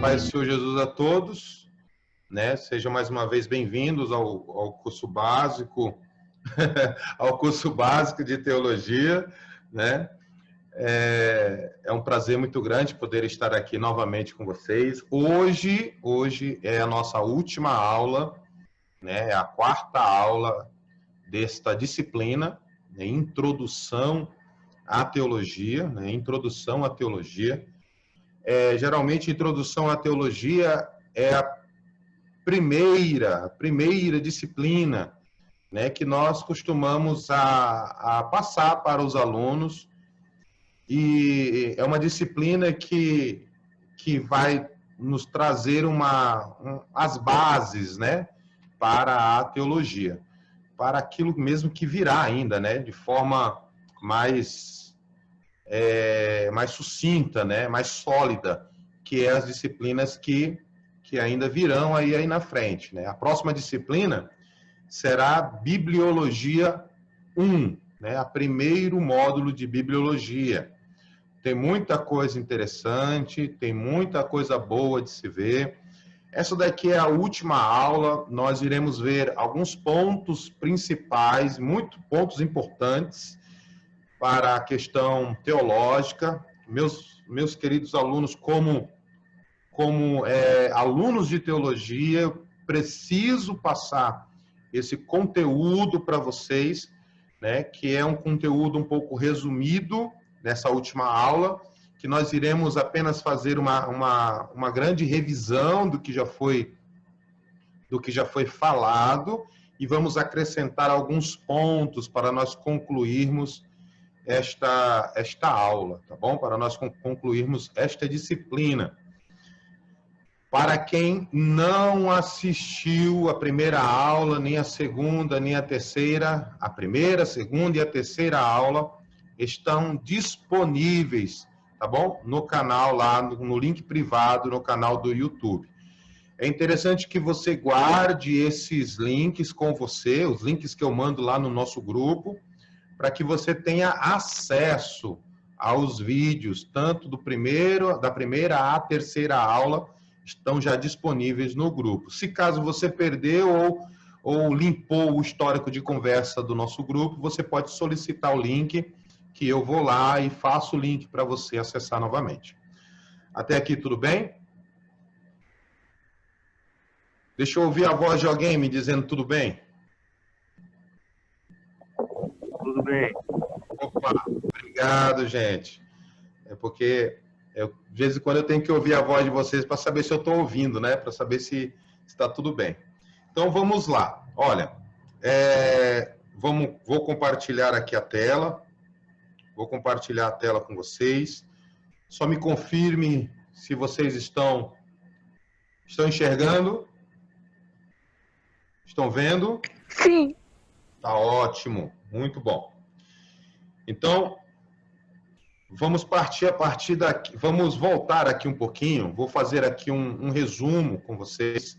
paz do Senhor Jesus a todos, né? Sejam mais uma vez bem-vindos ao curso básico, ao curso básico de teologia, né? É um prazer muito grande poder estar aqui novamente com vocês. Hoje é a nossa última aula, né? É a quarta aula desta disciplina, né? Introdução à teologia, né? Introdução à teologia. Geralmente, introdução à teologia é a primeira disciplina, né, que nós costumamos a passar para os alunos, e é uma disciplina que vai nos trazer as bases, né, para a teologia, para aquilo mesmo que virá ainda, né, de forma mais sucinta, né, mais sólida, que é as disciplinas que ainda virão aí na frente, né? A próxima disciplina será Bibliologia 1, né? O primeiro módulo de Bibliologia. Tem muita coisa interessante, tem muita coisa boa de se ver. Essa daqui é a última aula, nós iremos ver alguns pontos principais, muitos pontos importantes para a questão teológica. Meus queridos alunos, como alunos de teologia, eu preciso passar esse conteúdo para vocês, né, que é um conteúdo um pouco resumido nessa última aula, que nós iremos apenas fazer uma grande revisão do que já foi falado, e vamos acrescentar alguns pontos para nós concluirmos esta aula, tá bom? Para nós concluirmos esta disciplina. Para quem não assistiu a primeira aula, nem a segunda, nem a terceira, a primeira, a segunda e a terceira aula estão disponíveis, tá bom? No canal lá, no link privado, no canal do YouTube. É interessante que você guarde esses links com você, os links que eu mando lá no nosso grupo, para que você tenha acesso aos vídeos, tanto da primeira à terceira aula, estão já disponíveis no grupo. Se caso você perdeu ou limpou o histórico de conversa do nosso grupo, você pode solicitar o link, que eu vou lá e faço o link para você acessar novamente. Até aqui tudo bem? Deixa eu ouvir a voz de alguém me dizendo tudo bem. Tudo bem. Opa, obrigado, gente. É porque, de vez em quando, eu tenho que ouvir a voz de vocês para saber se eu estou ouvindo, né? Para saber se está tudo bem. Então, vamos lá. Olha, vou compartilhar aqui a tela. Vou compartilhar a tela com vocês. Só me confirme se vocês estão enxergando. Estão vendo? Sim. Tá ótimo. Muito bom. Então, vamos partir a partir daqui. Vamos voltar aqui um pouquinho. Vou fazer aqui um resumo com vocês,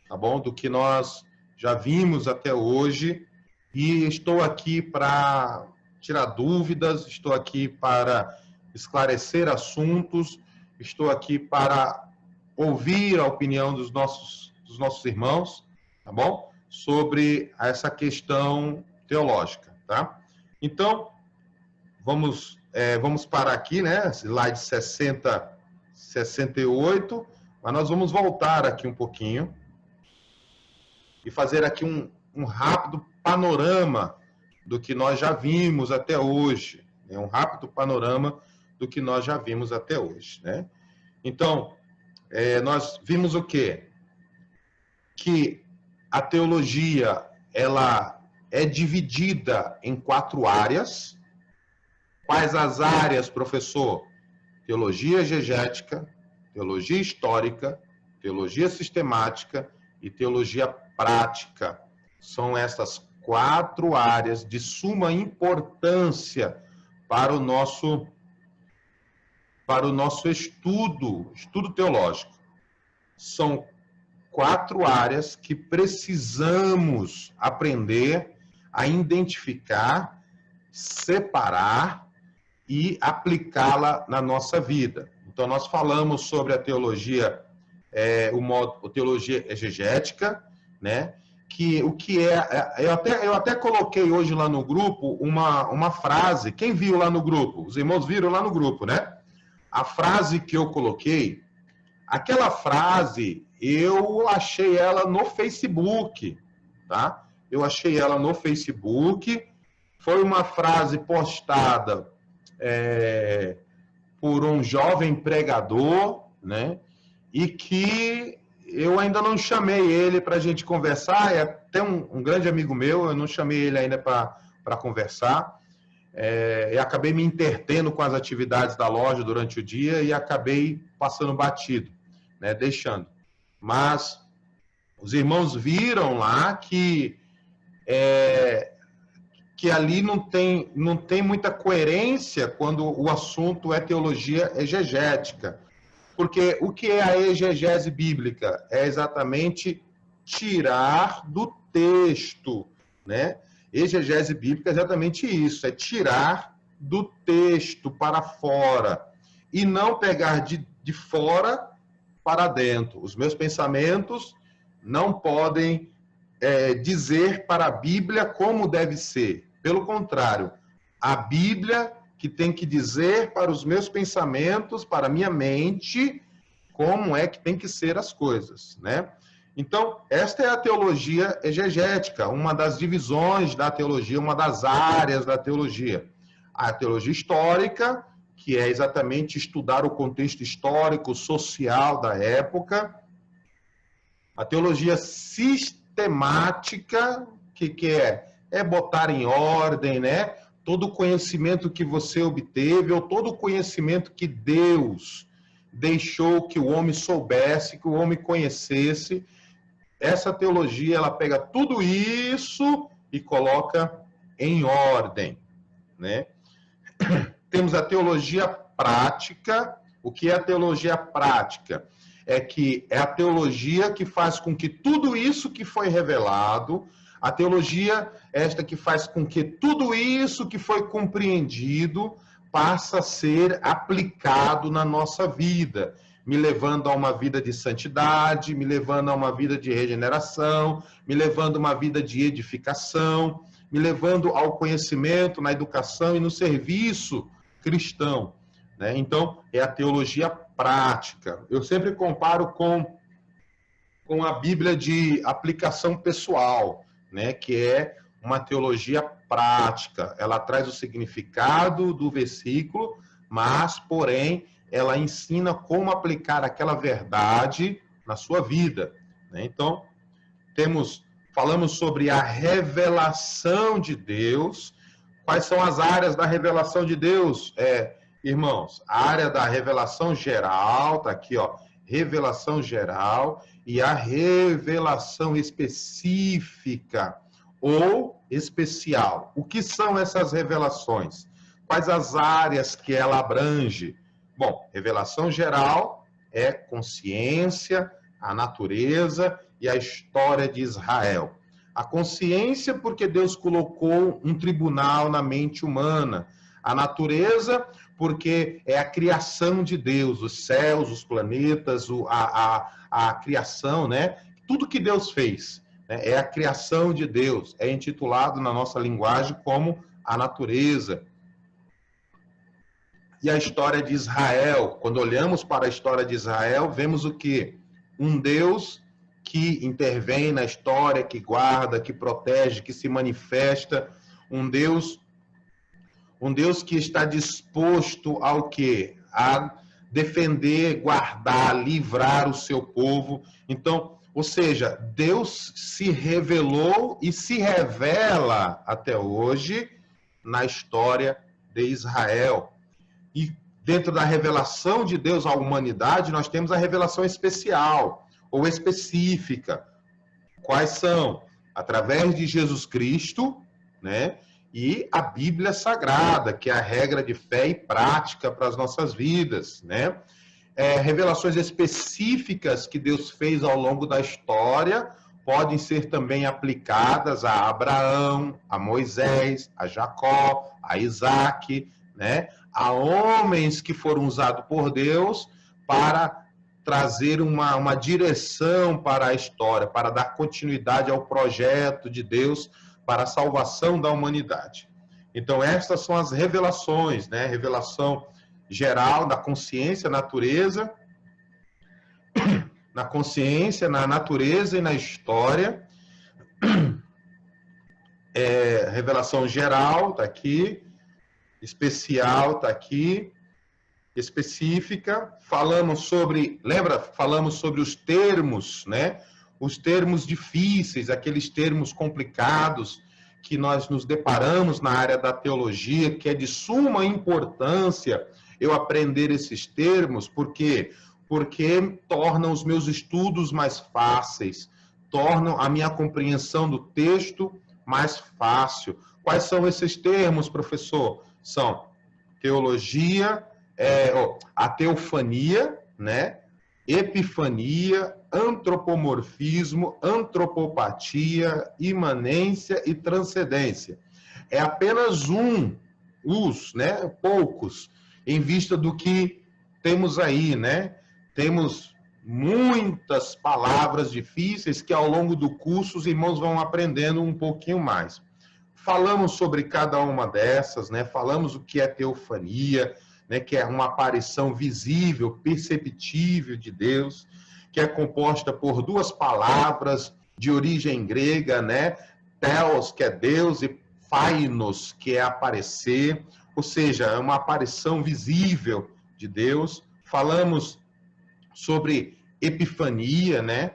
tá bom? Do que nós já vimos até hoje. E estou aqui para tirar dúvidas, estou aqui para esclarecer assuntos, estou aqui para ouvir a opinião dos nossos irmãos, tá bom? Sobre essa questão teológica, tá? Então, vamos parar aqui, né? Slide 68, mas nós vamos voltar aqui um pouquinho e fazer aqui um rápido panorama do que nós já vimos até hoje, né? Um rápido panorama do que nós já vimos até hoje, né? Então, nós vimos o quê? Que a teologia, ela é dividida em 4 áreas. Quais as áreas, professor? Teologia exegética, teologia histórica, teologia sistemática e teologia prática. São essas 4 áreas de suma importância para o nosso estudo teológico. São 4 áreas que precisamos aprender a identificar, separar e aplicá-la na nossa vida. Então, nós falamos sobre a teologia o modo teologia exegética, né? Que o que é, eu até coloquei hoje lá no grupo uma frase. Quem viu lá no grupo? Os irmãos viram lá no grupo, né? A frase que eu coloquei, aquela frase, eu achei ela no Facebook, tá? Eu achei ela no Facebook. Foi uma frase postada por um jovem pregador, né? E que eu ainda não chamei ele para a gente conversar. É até um grande amigo meu, eu não chamei ele ainda para conversar. E acabei me intertendo com as atividades da loja durante o dia e acabei passando batido, né? Deixando. Mas os irmãos viram lá que ali não tem muita coerência quando o assunto é teologia exegética. Porque o que é a exegese bíblica? É exatamente tirar do texto, né? Exegese bíblica é exatamente isso, é tirar do texto para fora e não pegar de fora para dentro. Os meus pensamentos não podem dizer para a Bíblia como deve ser. Pelo contrário, a Bíblia que tem que dizer para os meus pensamentos, para a minha mente, como é que tem que ser as coisas, né? Então, esta é a teologia exegética, uma das divisões da teologia, uma das áreas da teologia. A teologia histórica, que é exatamente estudar o contexto histórico, social da época. A teologia sistemática, que é botar em ordem, né? Todo o conhecimento que você obteve, ou todo o conhecimento que Deus deixou que o homem soubesse, que o homem conhecesse. Essa teologia, ela pega tudo isso e coloca em ordem, né? Temos a teologia prática. O que é a teologia prática? É a teologia que faz com que tudo isso que foi revelado, a teologia esta que faz com que tudo isso que foi compreendido passa a ser aplicado na nossa vida, me levando a uma vida de santidade, me levando a uma vida de regeneração, me levando a uma vida de edificação, me levando ao conhecimento, na educação e no serviço cristão, né? Então, é a teologia prática. Eu sempre comparo com a Bíblia de aplicação pessoal, né? Que é uma teologia prática. Ela traz o significado do versículo, mas, porém, ela ensina como aplicar aquela verdade na sua vida, né? Então, falamos sobre a revelação de Deus. Quais são as áreas da revelação de Deus, irmãos? A área da revelação geral, tá aqui, ó, revelação geral, e a revelação específica ou especial. O que são essas revelações? Quais as áreas que ela abrange? Bom, revelação geral é consciência, a natureza e a história de Israel. A consciência, porque Deus colocou um tribunal na mente humana. A natureza, porque é a criação de Deus, os céus, os planetas, a criação, né? Tudo que Deus fez, né? É a criação de Deus. É intitulado na nossa linguagem como a natureza. E a história de Israel. Quando olhamos para a história de Israel, vemos o quê? Um Deus que intervém na história, que guarda, que protege, que se manifesta. Um Deus que está disposto ao quê? A defender, guardar, livrar o seu povo. Então, ou seja, Deus se revelou e se revela até hoje na história de Israel. E dentro da revelação de Deus à humanidade, nós temos a revelação especial ou específica. Quais são? Através de Jesus Cristo, né? E a Bíblia Sagrada, que é a regra de fé e prática para as nossas vidas, né? Revelações específicas que Deus fez ao longo da história podem ser também aplicadas a Abraão, a Moisés, a Jacó, a Isaac, né? A homens que foram usados por Deus para trazer uma direção para a história, para dar continuidade ao projeto de Deus para a salvação da humanidade. Então, estas são as revelações, né? Revelação geral da consciência, natureza, na consciência, na natureza e na história. Revelação geral está aqui, especial está aqui, específica. Falamos sobre, lembra? Falamos sobre os termos, né? Os termos difíceis, aqueles termos complicados que nós nos deparamos na área da teologia, que é de suma importância eu aprender esses termos, porque tornam os meus estudos mais fáceis, tornam a minha compreensão do texto mais fácil. Quais são esses termos, professor? São teologia, a teofania, né? Epifania, antropomorfismo, antropopatia, imanência e transcendência. É apenas né? Poucos, em vista do que temos aí, né? Temos muitas palavras difíceis que ao longo do curso os irmãos vão aprendendo um pouquinho mais. Falamos sobre cada uma dessas, né? Falamos o que é teofania, né? Que é uma aparição visível, perceptível de Deus, que é composta por duas palavras de origem grega, né? Theos, que é Deus, e phainos, que é aparecer, ou seja, é uma aparição visível de Deus. Falamos sobre epifania, né?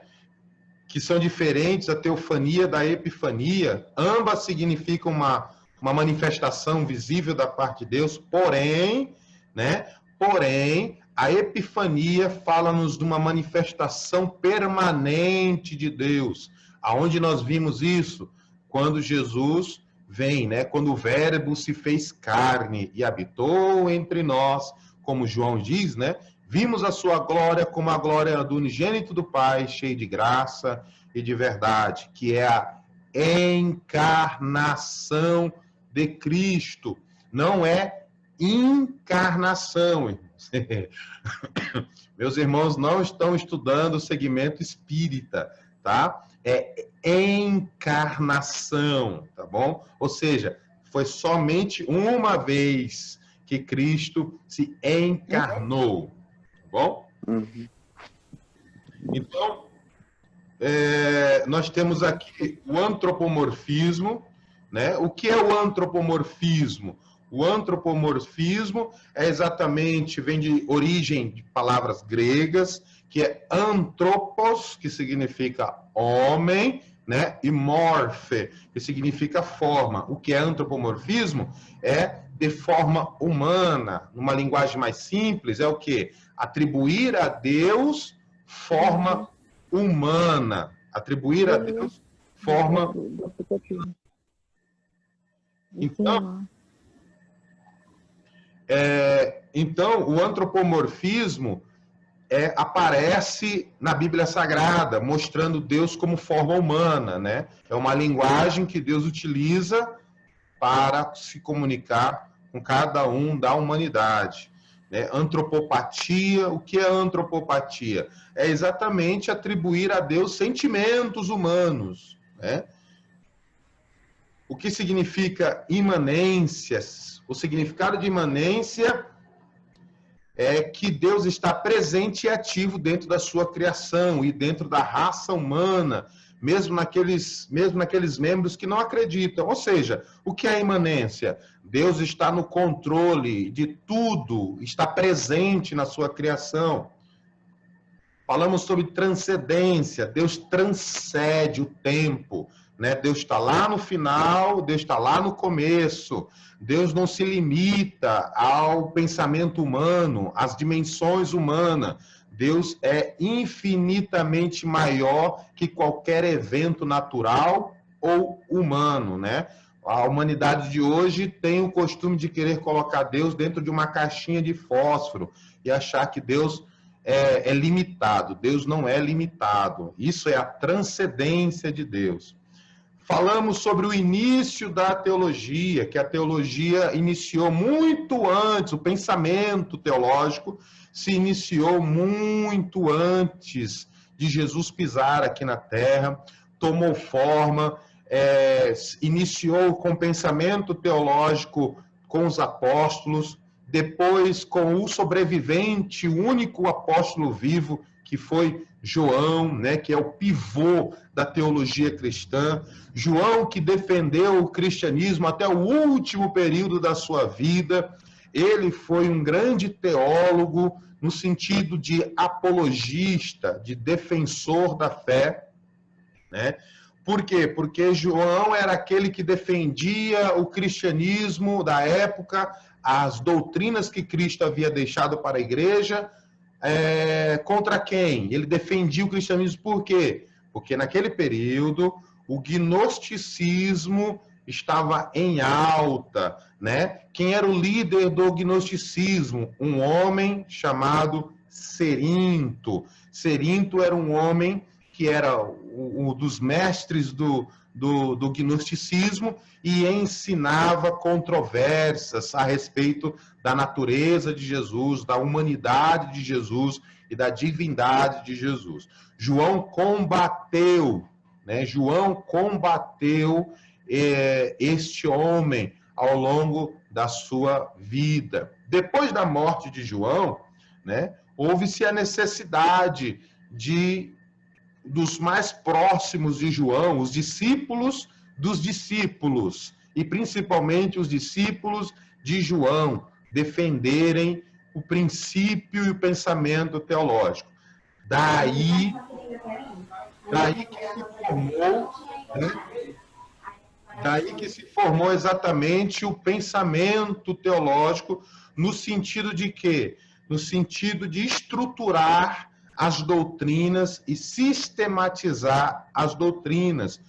Que são diferentes, a teofania da epifania. Ambas significam uma manifestação visível da parte de Deus, porém, né? Porém, a epifania fala-nos de uma manifestação permanente de Deus. Aonde nós vimos isso? Quando Jesus vem, né? Quando o Verbo se fez carne e habitou entre nós, como João diz, né? Vimos a sua glória como a glória do unigênito do Pai, cheio de graça e de verdade, que é a encarnação de Cristo. Não é encarnação, irmãos. Meus irmãos não estão estudando o segmento espírita, tá? É encarnação, tá bom? Ou seja, foi somente uma vez que Cristo se encarnou. Bom? Uhum. Então, nós temos aqui o antropomorfismo, né? O que é o antropomorfismo? O antropomorfismo vem de origem de palavras gregas, que é anthropos, que significa homem, né? E morphe, que significa forma. O que é antropomorfismo? É de forma humana. Numa linguagem mais simples, é o quê? Atribuir a Deus forma humana. Atribuir a Deus forma... Então, o antropomorfismo aparece na Bíblia Sagrada, mostrando Deus como forma humana, né? É uma linguagem que Deus utiliza para se comunicar com cada um da humanidade. Antropopatia, o que é antropopatia? É exatamente atribuir a Deus sentimentos humanos, né? O que significa imanências? O significado de imanência é que Deus está presente e ativo dentro da sua criação e dentro da raça humana, mesmo naqueles membros que não acreditam. Ou seja, o que é imanência? Deus está no controle de tudo, está presente na sua criação. Falamos sobre transcendência, Deus transcende o tempo, né? Deus está lá no final, Deus está lá no começo. Deus não se limita ao pensamento humano, às dimensões humanas. Deus é infinitamente maior que qualquer evento natural ou humano, né? A humanidade de hoje tem o costume de querer colocar Deus dentro de uma caixinha de fósforo e achar que Deus é limitado. Deus não é limitado. Isso é a transcendência de Deus. Falamos sobre o início da teologia, que a teologia iniciou muito antes, o pensamento teológico se iniciou muito antes de Jesus pisar aqui na Terra, tomou forma, iniciou com o pensamento teológico com os apóstolos, depois com o sobrevivente, o único apóstolo vivo, que foi João, né, que é o pivô da teologia cristã. João, que defendeu o cristianismo até o último período da sua vida. Ele foi um grande teólogo no sentido de apologista, de defensor da fé, né? Por quê? Porque João era aquele que defendia o cristianismo da época, as doutrinas que Cristo havia deixado para a igreja. Contra quem? Ele defendia o cristianismo por quê? Porque naquele período o gnosticismo estava em alta, né? Quem era o líder do gnosticismo? Um homem chamado Cerinto. Cerinto era um homem que era um dos mestres do gnosticismo e ensinava controvérsias a respeito da natureza de Jesus, da humanidade de Jesus e da divindade de Jesus. João combateu, né? João combateu este homem ao longo da sua vida. Depois da morte de João, né, houve-se a necessidade dos mais próximos de João, os discípulos dos discípulos, e principalmente os discípulos de João, defenderem o princípio e o pensamento teológico. Daí que se formou, né? Daí que se formou exatamente o pensamento teológico, no sentido de quê? No sentido de estruturar as doutrinas e sistematizar as doutrinas.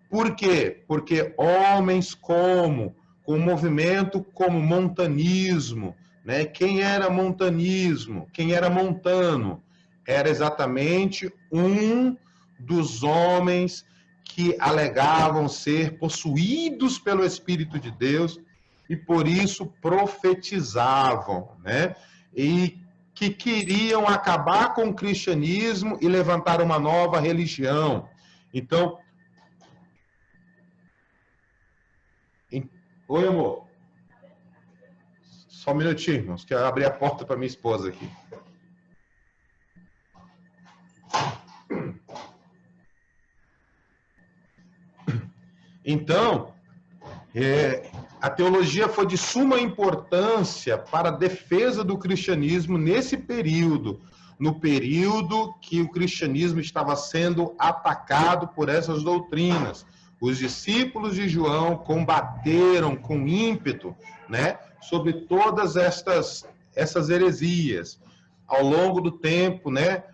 Por quê? Porque homens com um movimento como montanismo, né? Quem era montanismo? Quem era montano? Era exatamente um dos homens que alegavam ser possuídos pelo Espírito de Deus e por isso profetizavam, né? E que queriam acabar com o cristianismo e levantar uma nova religião. Então, oi, amor. Só um minutinho, irmãos, que eu abri a porta para minha esposa aqui. Então, a teologia foi de suma importância para a defesa do cristianismo nesse período, no período que o cristianismo estava sendo atacado por essas doutrinas. Os discípulos de João combateram com ímpeto, né, sobre todas essas heresias. Ao longo do tempo, né,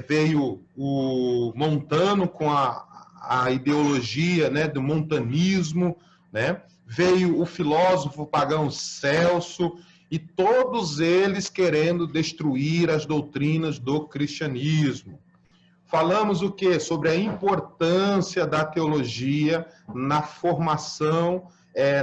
veio o Montano com a ideologia, né, do montanismo, né? Veio o filósofo pagão Celso, e todos eles querendo destruir as doutrinas do cristianismo. Falamos o quê? Sobre a importância da teologia na formação,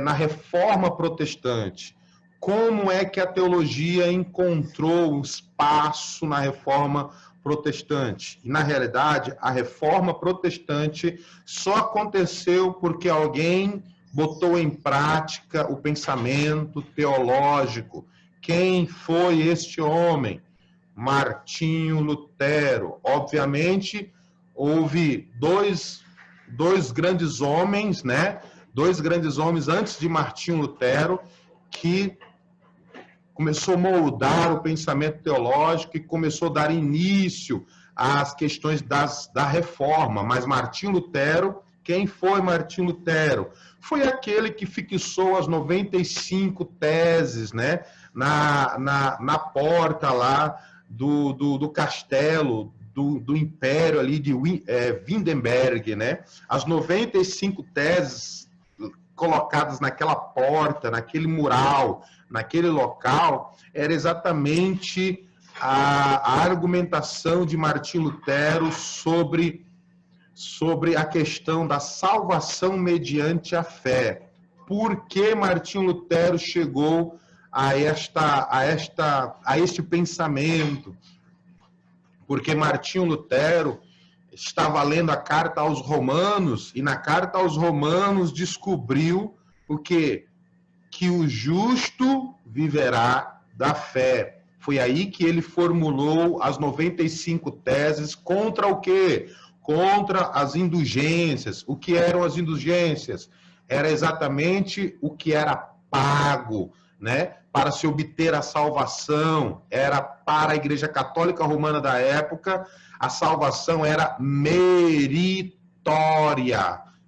na reforma protestante. Como é que a teologia encontrou espaço na reforma protestante? E, na realidade, a reforma protestante só aconteceu porque alguém botou em prática o pensamento teológico. Quem foi este homem? Martinho Lutero. Obviamente, houve dois grandes homens, né? Dois grandes homens antes de Martinho Lutero, que começou a moldar o pensamento teológico e começou a dar início às questões da reforma. Mas Martinho Lutero, quem foi Martinho Lutero? Foi aquele que fixou as 95 teses, né, na porta lá do castelo, do império ali de Wittenberg, né? As 95 teses colocadas naquela porta, naquele mural, naquele local, era exatamente a argumentação de Martinho Lutero sobre sobre a questão da salvação mediante a fé. Por que Martinho Lutero chegou a este pensamento? Porque Martinho Lutero estava lendo a carta aos Romanos, e na carta aos Romanos descobriu o quê? Que o justo viverá da fé. Foi aí que ele formulou as 95 teses contra o quê? Contra as indulgências. O que eram as indulgências? Era exatamente o que era pago, né? Para se obter a salvação. Era para a Igreja Católica Romana da época, a salvação era meritória,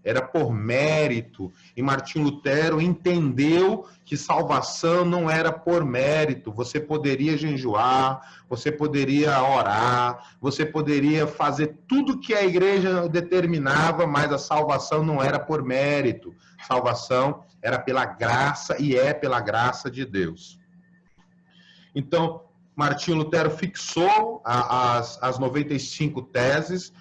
era por mérito. E Martinho Lutero entendeu que salvação não era por mérito. Você poderia jejuar, você poderia orar, você poderia fazer tudo que a igreja determinava, mas a salvação não era por mérito. Salvação era pela graça e é pela graça de Deus. Então, Martinho Lutero fixou as 95 teses,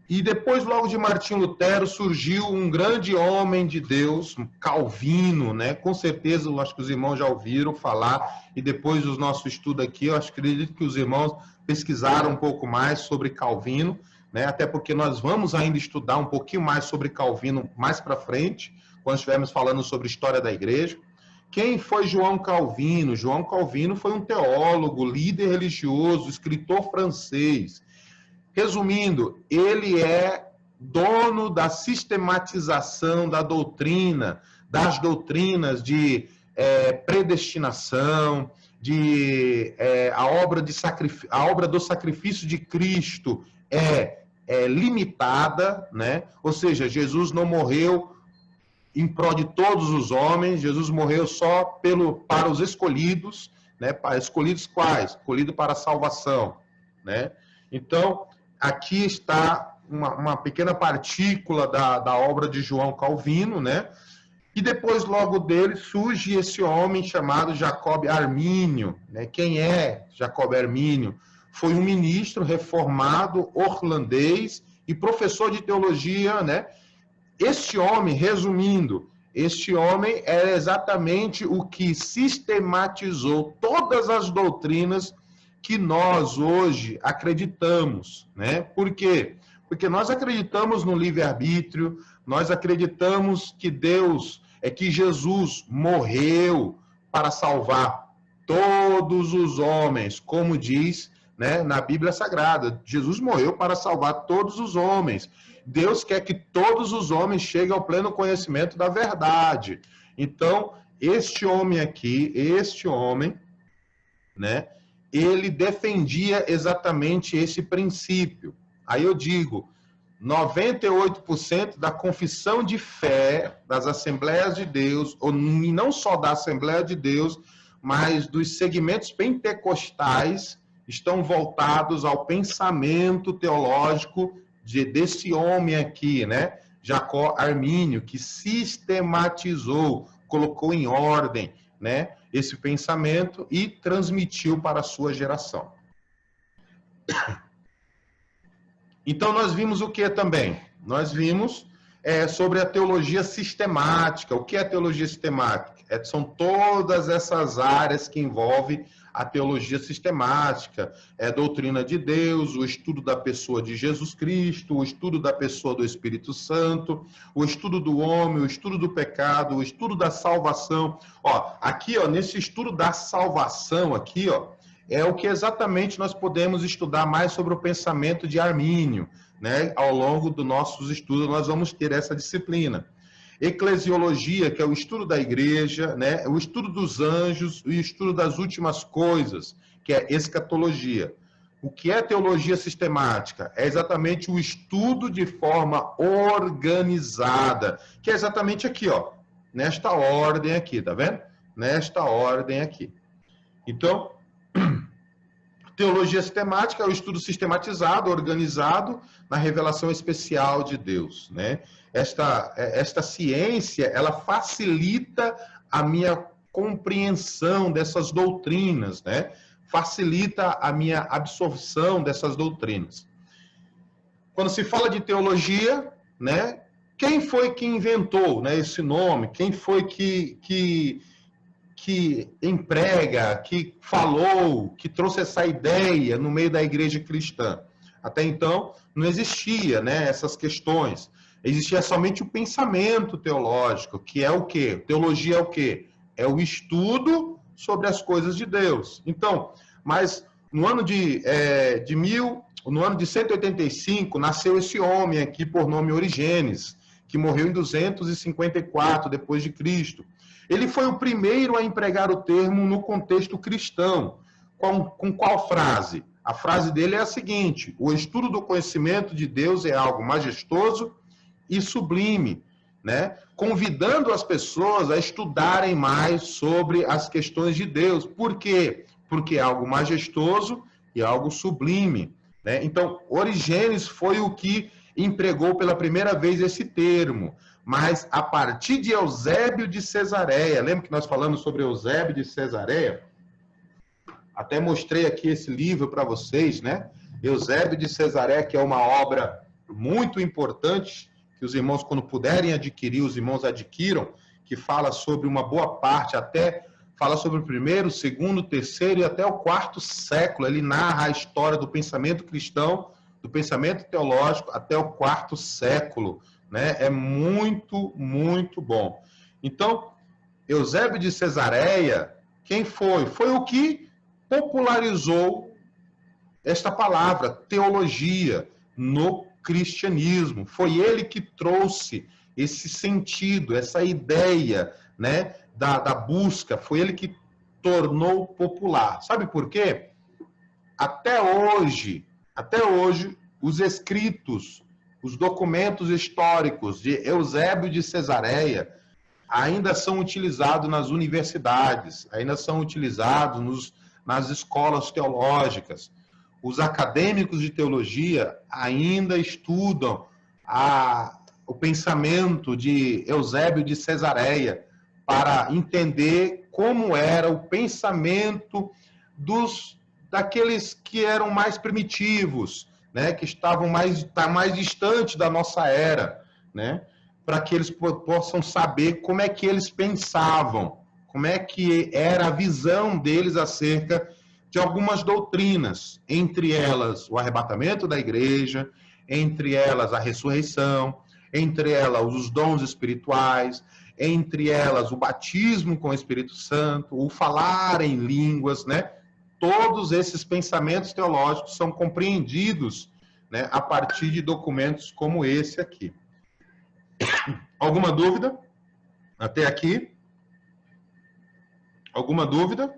e depois, logo de Martinho Lutero, surgiu um grande homem de Deus, Calvino, né? Com certeza, eu acho que os irmãos já ouviram falar, e depois do nosso estudo aqui, eu acredito que os irmãos pesquisaram um pouco mais sobre Calvino, né? Até porque nós vamos ainda estudar um pouquinho mais sobre Calvino mais para frente, quando estivermos falando sobre a história da igreja. Quem foi João Calvino? João Calvino foi um teólogo, líder religioso, escritor francês. Resumindo, ele é dono da sistematização da doutrina, das doutrinas de predestinação, a obra do sacrifício de Cristo é limitada, né? Ou seja, Jesus não morreu em prol de todos os homens, Jesus morreu só para os escolhidos, né? Para escolhidos quais? Escolhido para a salvação, né? Então, aqui está uma pequena partícula da obra de João Calvino, né? E depois, logo dele, surge esse homem chamado Jacob Armínio, né? Quem é Jacob Armínio? Foi um ministro reformado holandês e professor de teologia, né? Este homem, resumindo, este homem é exatamente o que sistematizou todas as doutrinas que nós hoje acreditamos, né? Por quê? Porque nós acreditamos no livre-arbítrio, nós acreditamos que que Jesus morreu para salvar todos os homens, como diz, né, na Bíblia Sagrada. Jesus morreu para salvar todos os homens. Deus quer que todos os homens cheguem ao pleno conhecimento da verdade. Então, este homem aqui, né, ele defendia exatamente esse princípio. Aí eu digo, 98% da confissão de fé das Assembleias de Deus, ou não só da Assembleia de Deus, mas dos segmentos pentecostais, estão voltados ao pensamento teológico desse homem aqui, né? Jacob Armínio, que sistematizou, colocou em ordem, né, esse pensamento e transmitiu para a sua geração. Então, nós vimos o que também? Nós vimos sobre a teologia sistemática. O que é teologia sistemática? São todas essas áreas que envolvem a teologia sistemática, doutrina de Deus, o estudo da pessoa de Jesus Cristo, o estudo da pessoa do Espírito Santo, o estudo do homem, o estudo do pecado, o estudo da salvação. Ó, aqui, ó, nesse estudo da salvação, aqui, ó, é o que exatamente nós podemos estudar mais sobre o pensamento de Armínio, né? Ao longo dos nossos estudos, nós vamos ter essa disciplina. Eclesiologia, que é o estudo da igreja, né? O estudo dos anjos e o estudo das últimas coisas, que é escatologia. O que é teologia sistemática? É exatamente o estudo de forma organizada, que é exatamente aqui, ó, nesta ordem aqui, tá vendo? Nesta ordem aqui. Então, teologia sistemática é o estudo sistematizado, organizado na revelação especial de Deus, né? Esta ciência, ela facilita a minha compreensão dessas doutrinas, né? Facilita a minha absorção dessas doutrinas. quando se fala de teologia, né, quem foi que inventou, né, esse nome? Quem foi que emprega, que falou, que trouxe essa ideia no meio da igreja cristã? Até então, não existia, né, essas questões. Existia somente o pensamento teológico, que é o quê? Teologia é o quê? É o estudo sobre as coisas de Deus. Então, mas no ano de 185, nasceu esse homem aqui por nome Origênesis, que morreu em 254 depois de Cristo. Ele foi o primeiro a empregar o termo no contexto cristão. Com qual frase? A frase dele é a seguinte: o estudo do conhecimento de Deus é algo majestoso e sublime, né? Convidando as pessoas a estudarem mais sobre as questões de Deus. Por quê? Porque é algo majestoso e algo sublime, né? Então, Origênesis foi o que empregou pela primeira vez esse termo, mas a partir de Eusébio de Cesareia, lembra que nós falamos sobre Eusébio de Cesareia? Até mostrei aqui esse livro para vocês, né? Eusébio de Cesareia, que é uma obra muito importante, que os irmãos, quando puderem adquirir, os irmãos adquiram, que fala sobre uma boa parte, até fala sobre o primeiro, segundo, terceiro e até o quarto século. Ele narra a história do pensamento cristão, do pensamento teológico, até o quarto século, né? É muito, muito bom. Então, Eusébio de Cesareia, quem foi? Foi o que popularizou esta palavra, teologia, no cristianismo. Foi ele que trouxe esse sentido, essa ideia, né, da busca. Foi ele que tornou popular. Sabe por quê? Até hoje, os escritos, os documentos históricos de Eusébio de Cesareia ainda são utilizados nas universidades, ainda são utilizados nas escolas teológicas. Os acadêmicos de teologia ainda estudam o pensamento de Eusébio de Cesareia para entender como era o pensamento daqueles que eram mais primitivos, né, que estavam mais distantes da nossa era, né, para que eles possam saber como é que eles pensavam, como é que era a visão deles acerca de algumas doutrinas, entre elas o arrebatamento da igreja, entre elas a ressurreição, entre elas os dons espirituais, entre elas o batismo com o Espírito Santo, o falar em línguas, né? Todos esses pensamentos teológicos são compreendidos, né, a partir de documentos como esse aqui. Alguma dúvida? Até aqui? Alguma dúvida?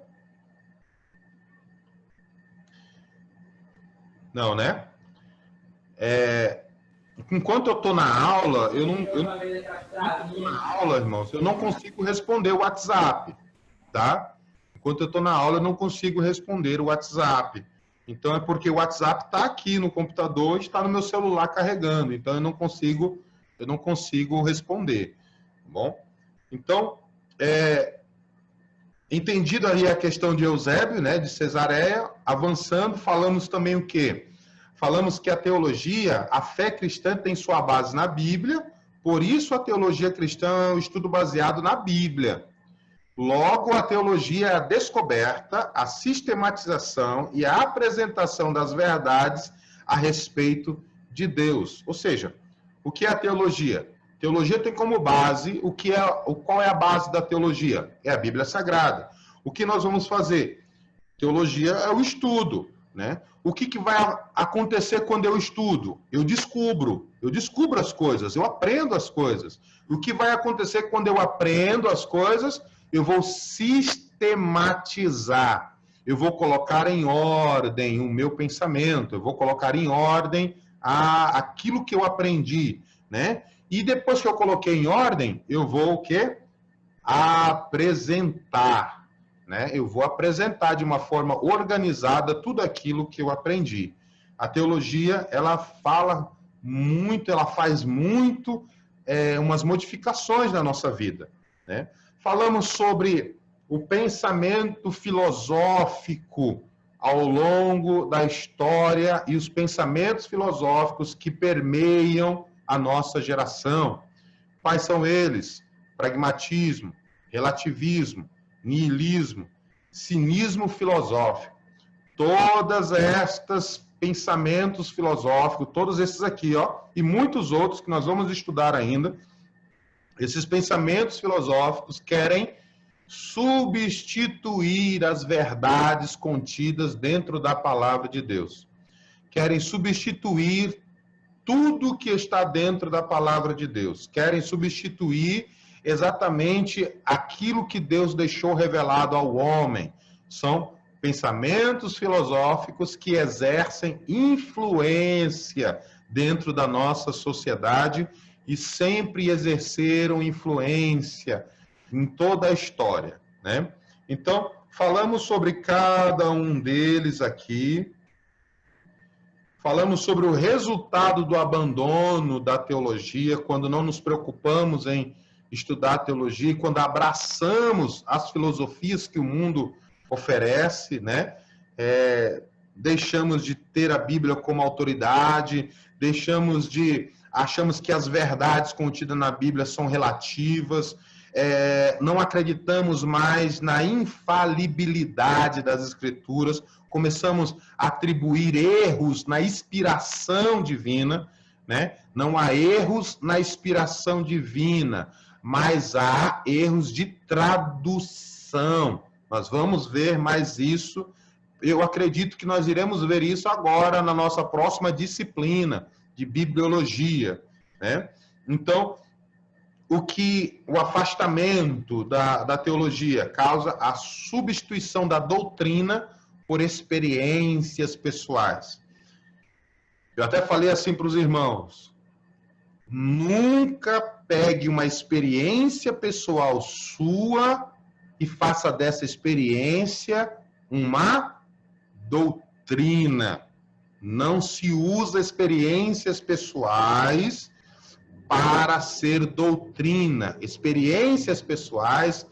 Não, né? Enquanto eu estou na aula, irmãos, eu não consigo responder o WhatsApp, tá? Enquanto eu estou na aula, eu não consigo responder o WhatsApp. Então, é porque o WhatsApp está aqui no computador, está no meu celular carregando. Então, eu não consigo responder. Tá bom? Então, entendido aí a questão de Eusébio, né, de Cesareia, avançando, falamos também o quê? Falamos que a teologia, a fé cristã tem sua base na Bíblia, por isso a teologia cristã é um estudo baseado na Bíblia. Logo, a teologia é a descoberta, a sistematização e a apresentação das verdades a respeito de Deus. Ou seja, o que é a teologia? Teologia tem como base qual é a base da teologia? É a Bíblia Sagrada. O que nós vamos fazer? Teologia é o estudo, né? O que vai acontecer quando eu estudo? Eu descubro as coisas, eu aprendo as coisas. O que vai acontecer quando eu aprendo as coisas? Eu vou sistematizar, eu vou colocar em ordem o meu pensamento, eu vou colocar em ordem aquilo que eu aprendi, né? E depois que eu coloquei em ordem, eu vou o quê? Apresentar, né? Eu vou apresentar de uma forma organizada tudo aquilo que eu aprendi. A teologia, ela faz muito umas modificações na nossa vida, né? Falamos sobre o pensamento filosófico ao longo da história e os pensamentos filosóficos que permeiam a nossa geração. Quais são eles? Pragmatismo, relativismo, niilismo, cinismo filosófico. Todas estas pensamentos filosóficos, todos esses aqui, ó, e muitos outros que nós vamos estudar ainda, esses pensamentos filosóficos querem substituir as verdades contidas dentro da palavra de Deus. Querem substituir tudo que está dentro da palavra de Deus. Querem substituir exatamente aquilo que Deus deixou revelado ao homem. São pensamentos filosóficos que exercem influência dentro da nossa sociedade e sempre exerceram influência em toda a história, né? Então, falamos sobre cada um deles aqui. Falamos sobre o resultado do abandono da teologia, quando não nos preocupamos em estudar teologia, e quando abraçamos as filosofias que o mundo oferece, né? Deixamos de ter a Bíblia como autoridade, achamos que as verdades contidas na Bíblia são relativas, não acreditamos mais na infalibilidade das Escrituras, começamos a atribuir erros na inspiração divina, né? Não há erros na inspiração divina, mas há erros de tradução. Nós vamos ver mais isso. Eu acredito que nós iremos ver isso agora na nossa próxima disciplina de bibliologia, né? Então, o afastamento da teologia causa a substituição da doutrina por experiências pessoais. Eu até falei assim para os irmãos: nunca pegue uma experiência pessoal sua e faça dessa experiência uma doutrina. Não se usa experiências pessoais para ser doutrina. Experiências pessoais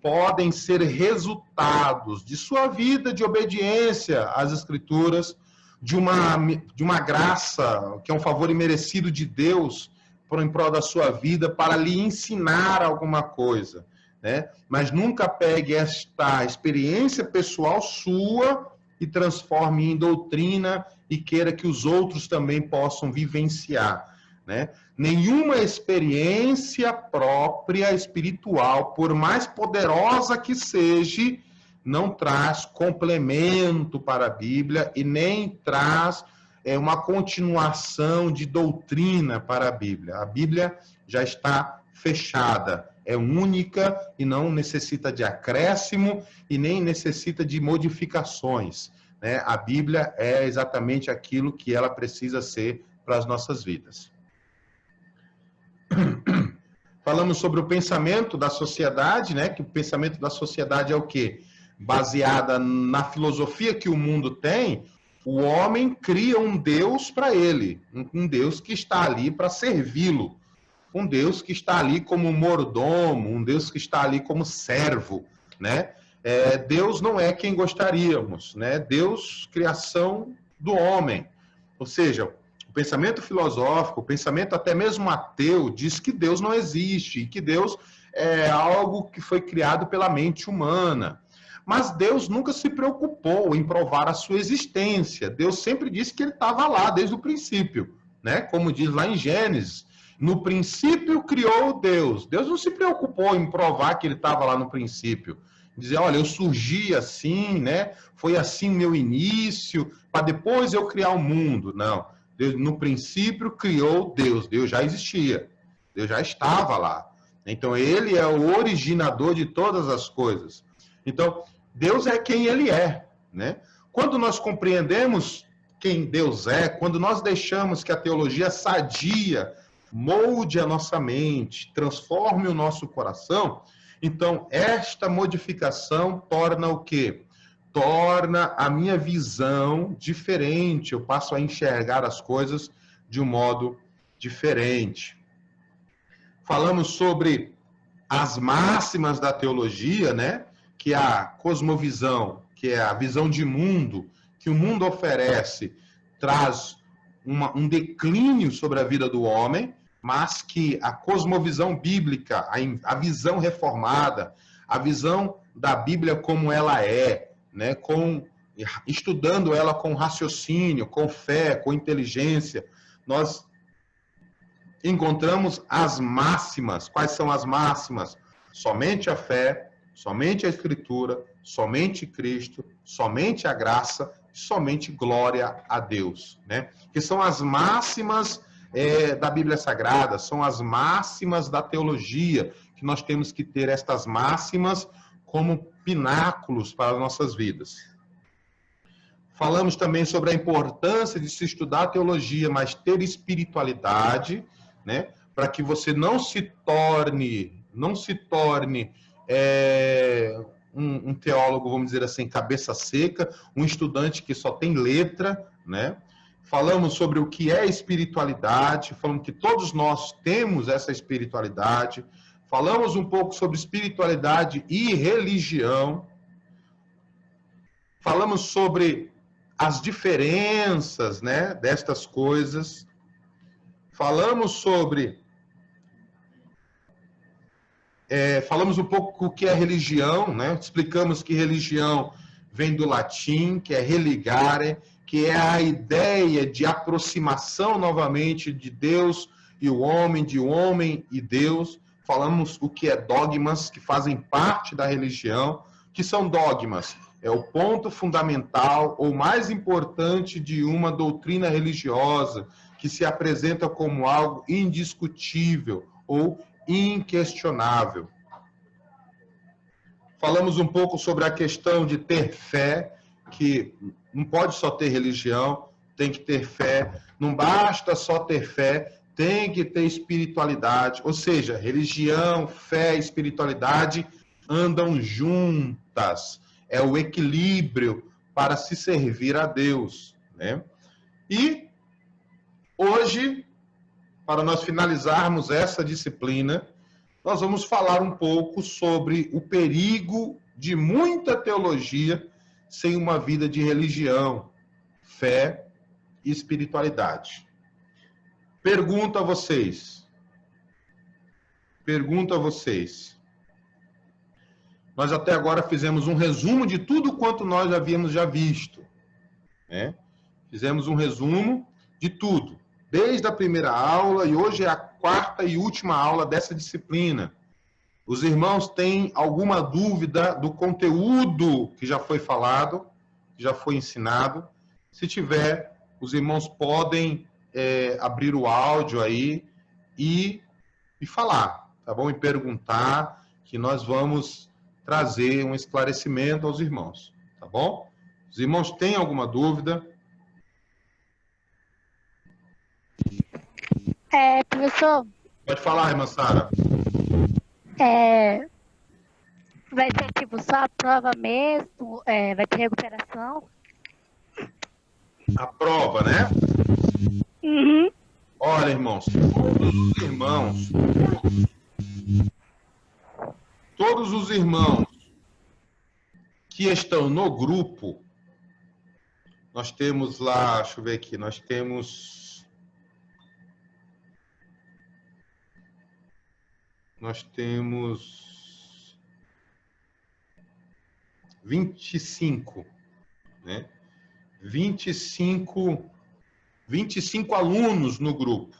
podem ser resultados de sua vida de obediência às Escrituras, de uma graça, que é um favor imerecido de Deus em prol da sua vida, para lhe ensinar alguma coisa, né? Mas nunca pegue esta experiência pessoal sua e transforme em doutrina e queira que os outros também possam vivenciar, né? Nenhuma experiência própria espiritual, por mais poderosa que seja, não traz complemento para a Bíblia e nem traz uma continuação de doutrina para a Bíblia. A Bíblia já está fechada, é única e não necessita de acréscimo e nem necessita de modificações, né? A Bíblia é exatamente aquilo que ela precisa ser para as nossas vidas. Falamos sobre o pensamento da sociedade, né? Que o pensamento da sociedade é o quê? Baseada na filosofia que o mundo tem, o homem cria um Deus para ele, um Deus que está ali para servi-lo, um Deus que está ali como mordomo, um Deus que está ali como servo, né? Deus não é quem gostaríamos, né? Deus, criação do homem. Ou seja, o pensamento filosófico, o pensamento até mesmo ateu, diz que Deus não existe, e que Deus é algo que foi criado pela mente humana. Mas Deus nunca se preocupou em provar a sua existência. Deus sempre disse que ele estava lá desde o princípio, né? Como diz lá em Gênesis, no princípio criou Deus. Deus não se preocupou em provar que ele estava lá no princípio. Dizer, olha, eu surgi assim, né? Foi assim meu início, para depois eu criar o mundo. Não. Deus, no princípio criou Deus. Deus já existia. Deus já estava lá. Então, ele é o originador de todas as coisas. Então, Deus é quem ele é, né? Quando nós compreendemos quem Deus é, quando nós deixamos que a teologia sadia molde a nossa mente, transforme o nosso coração, então esta modificação torna o quê? Torna a minha visão diferente, eu passo a enxergar as coisas de um modo diferente. Falamos sobre as máximas da teologia, né? Que é a cosmovisão, que é a visão de mundo, que o mundo oferece traz um declínio sobre a vida do homem, mas que a cosmovisão bíblica, a visão reformada, a visão da Bíblia como ela é, né, estudando ela com raciocínio, com fé, com inteligência, nós encontramos as máximas. Quais são as máximas? Somente a fé, somente a Escritura, somente Cristo, somente a graça, somente glória a Deus, né? Que são as máximas da Bíblia Sagrada, são as máximas da teologia, que nós temos que ter estas máximas como pináculos para as nossas vidas. Falamos também sobre a importância de se estudar teologia, mas ter espiritualidade, né? Para que você não se torne um teólogo, vamos dizer assim, cabeça seca, um estudante que só tem letra, né? Falamos sobre o que é espiritualidade, falamos que todos nós temos essa espiritualidade. Falamos um pouco sobre espiritualidade e religião. Falamos sobre as diferenças, né, destas coisas. Falamos sobre... falamos um pouco o que é religião, né? Explicamos que religião vem do latim, que é religare, que é a ideia de aproximação novamente de Deus e o homem, de homem e Deus. Falamos o que é dogmas, que fazem parte da religião. Que são dogmas? É o ponto fundamental ou mais importante de uma doutrina religiosa, que se apresenta como algo indiscutível ou inquestionável. Falamos um pouco sobre a questão de ter fé, que não pode só ter religião, tem que ter fé. Não basta só ter fé, tem que ter espiritualidade. Ou seja, religião, fé e espiritualidade andam juntas. É o equilíbrio para se servir a Deus, né? E hoje, para nós finalizarmos essa disciplina, nós vamos falar um pouco sobre o perigo de muita teologia sem uma vida de religião, fé e espiritualidade. Pergunto a vocês. Nós até agora fizemos um resumo de tudo quanto nós havíamos já visto, né? Fizemos um resumo de tudo, desde a primeira aula, e hoje é a quarta e última aula dessa disciplina. Os irmãos têm alguma dúvida do conteúdo que já foi falado, que já foi ensinado? Se tiver, os irmãos podem abrir o áudio aí e falar, tá bom? E perguntar, que nós vamos trazer um esclarecimento aos irmãos, tá bom? Os irmãos têm alguma dúvida? Professor. Pode falar, irmã Sara. Vai ser tipo só a prova mesmo? Vai ter recuperação? A prova, né? Uhum. Olha, irmãos, todos os irmãos que estão no grupo, nós temos lá, deixa eu ver aqui, nós temos 25, né? 25 alunos no grupo.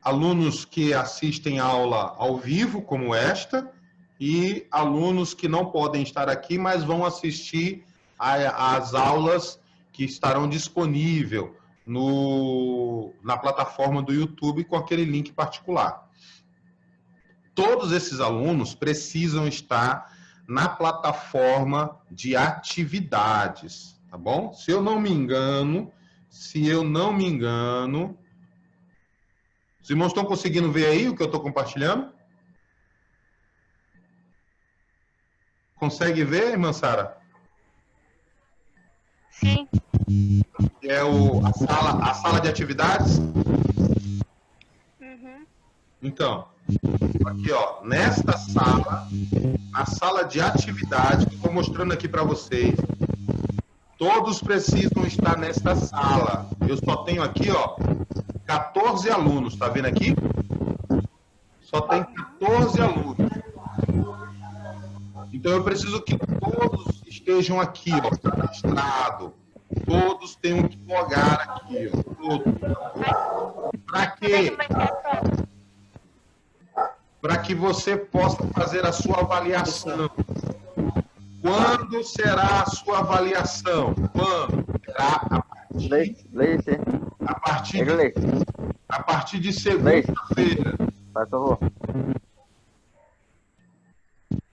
Alunos que assistem aula ao vivo, como esta, e alunos que não podem estar aqui, mas vão assistir às aulas que estarão disponíveis na plataforma do YouTube com aquele link particular. Todos esses alunos precisam estar na plataforma de atividades, tá bom? Se eu não me engano, os irmãos estão conseguindo ver aí o que eu estou compartilhando? Consegue ver, irmã Sara? Sim. É a sala de atividades? Uhum. Então, aqui, ó, nesta sala, a sala de atividade, que eu estou mostrando aqui para vocês, Todos precisam estar nesta sala. Eu só tenho aqui, ó, 14 alunos. Tá vendo aqui? Só tem 14 alunos. Então eu preciso que todos estejam aqui, ó, cadastrados. Todos tenham que logar aqui, ó. Todos. Para quê? Para que você possa fazer a sua avaliação. Quando será a sua avaliação? Quando? Será a partir de segunda-feira. Por favor.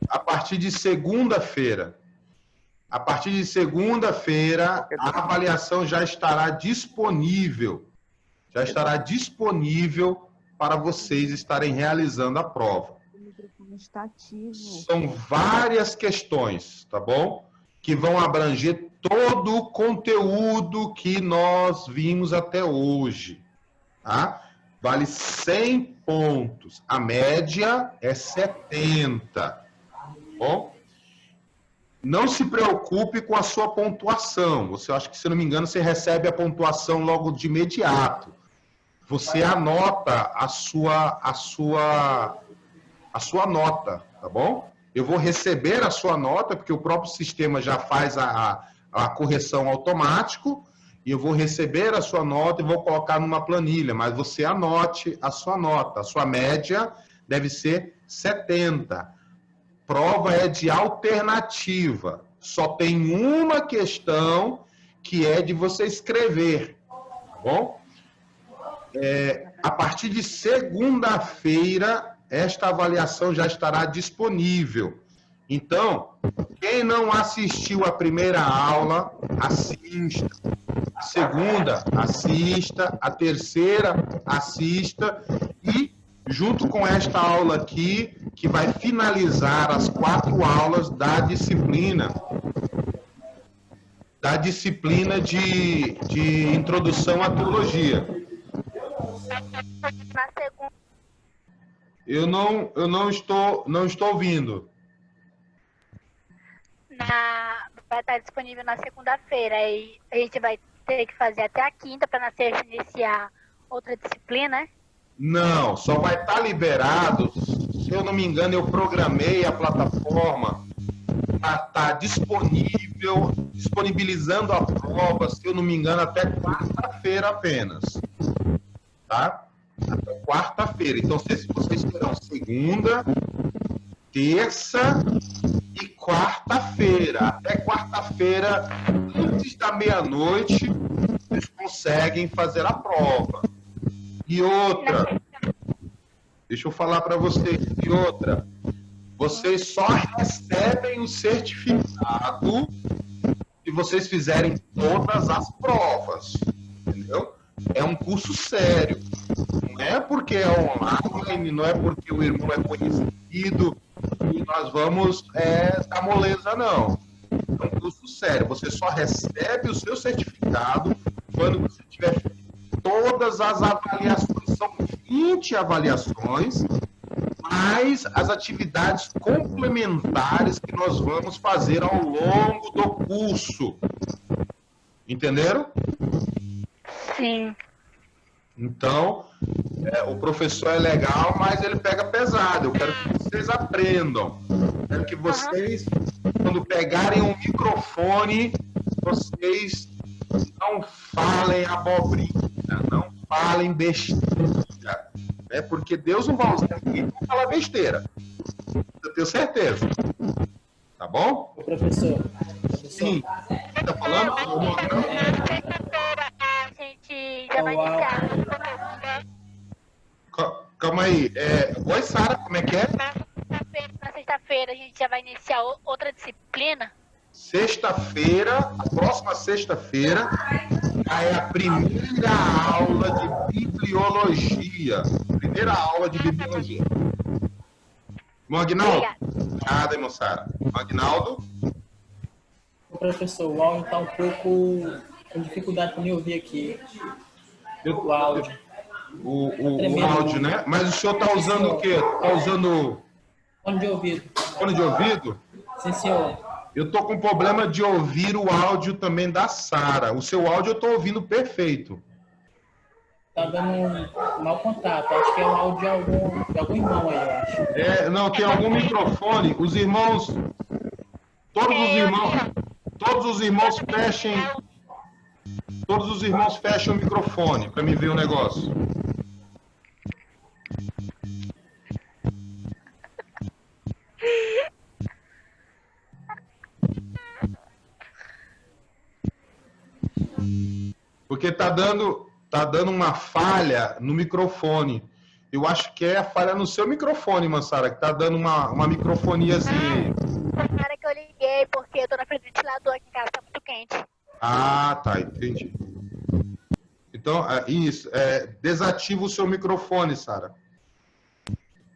A partir de segunda-feira. A partir de segunda-feira, a avaliação já estará disponível. Já estará disponível para vocês estarem realizando a prova. São várias questões, tá bom? Que vão abranger todo o conteúdo que nós vimos até hoje, tá? Vale 100 pontos. A média é 70, tá bom? Não se preocupe com a sua pontuação. Você acha que, se não me engano, você recebe a pontuação logo de imediato. Você anota a sua nota, tá bom? Eu vou receber a sua nota, porque o próprio sistema já faz a correção automático, e eu vou receber a sua nota e vou colocar numa planilha, mas você anote a sua nota. A sua média deve ser 70. Prova é de alternativa. Só tem uma questão que é de você escrever, tá bom? A partir de segunda-feira, esta avaliação já estará disponível. Então, quem não assistiu a primeira aula, assista. A segunda, assista. A terceira, assista. E, junto com esta aula aqui, que vai finalizar as 4 aulas da disciplina de Introdução à Teologia. Eu não estou ouvindo. Vai estar disponível na segunda-feira e a gente vai ter que fazer até a quinta para na sexta iniciar outra disciplina, né? Não, só vai estar liberado, se eu não me engano, eu programei a plataforma para estar disponibilizando a prova, se eu não me engano, até quarta-feira apenas. Tá? Até quarta-feira. Então, vocês terão segunda, terça e quarta-feira. Até quarta-feira, antes da meia-noite, vocês conseguem fazer a prova. E outra, deixa eu falar para vocês, e outra, vocês só recebem o certificado se vocês fizerem todas as provas, entendeu? É um curso sério, não é porque é online, não é porque o irmão é conhecido e nós vamos dar moleza, não. É um curso sério, você só recebe o seu certificado quando você tiver feito todas as avaliações. São 20 avaliações, mais as atividades complementares que nós vamos fazer ao longo do curso. Entenderam? Sim. Então, o professor é legal, mas ele pega pesado. Eu quero que vocês aprendam. Eu quero que vocês, quando pegarem um microfone, vocês não falem abobrinha, não falem besteira. Né? Porque Deus não vai usar ninguém para falar besteira. Eu tenho certeza. Tá bom? Professor. Sim. Tá falando? Sexta-feira a gente já vai iniciar. Calma aí. Oi, Sara, como é que é? Na sexta-feira a gente já vai iniciar outra disciplina. Sexta-feira, a próxima sexta-feira, é a primeira aula de bibliologia. Primeira aula de bibliologia. Aguinaldo? Obrigada, moçada. Aguinaldo? Professor, o áudio está um pouco com dificuldade para me ouvir aqui. O áudio. O áudio, né? Mas o senhor está usando o quê? Está usando fone de ouvido. Fone de ouvido? Sim, senhor. Eu tô com problema de ouvir o áudio também da Sara. O seu áudio eu tô ouvindo perfeito. Tá dando um mau contato. Acho que é o áudio de algum irmão aí, eu acho. Não, tem algum microfone. Os irmãos, todos os irmãos fechem, todos os irmãos fecham o microfone para me ver o negócio. Porque tá dando uma falha no microfone. Eu acho que é a falha no seu microfone, Massara, que tá dando uma microfoniazinha. Na hora que eu liguei, porque eu tô na frente do ventilador aqui em casa, tá muito quente. Ah, tá, entendi. Então, isso, desativa o seu microfone, Sara.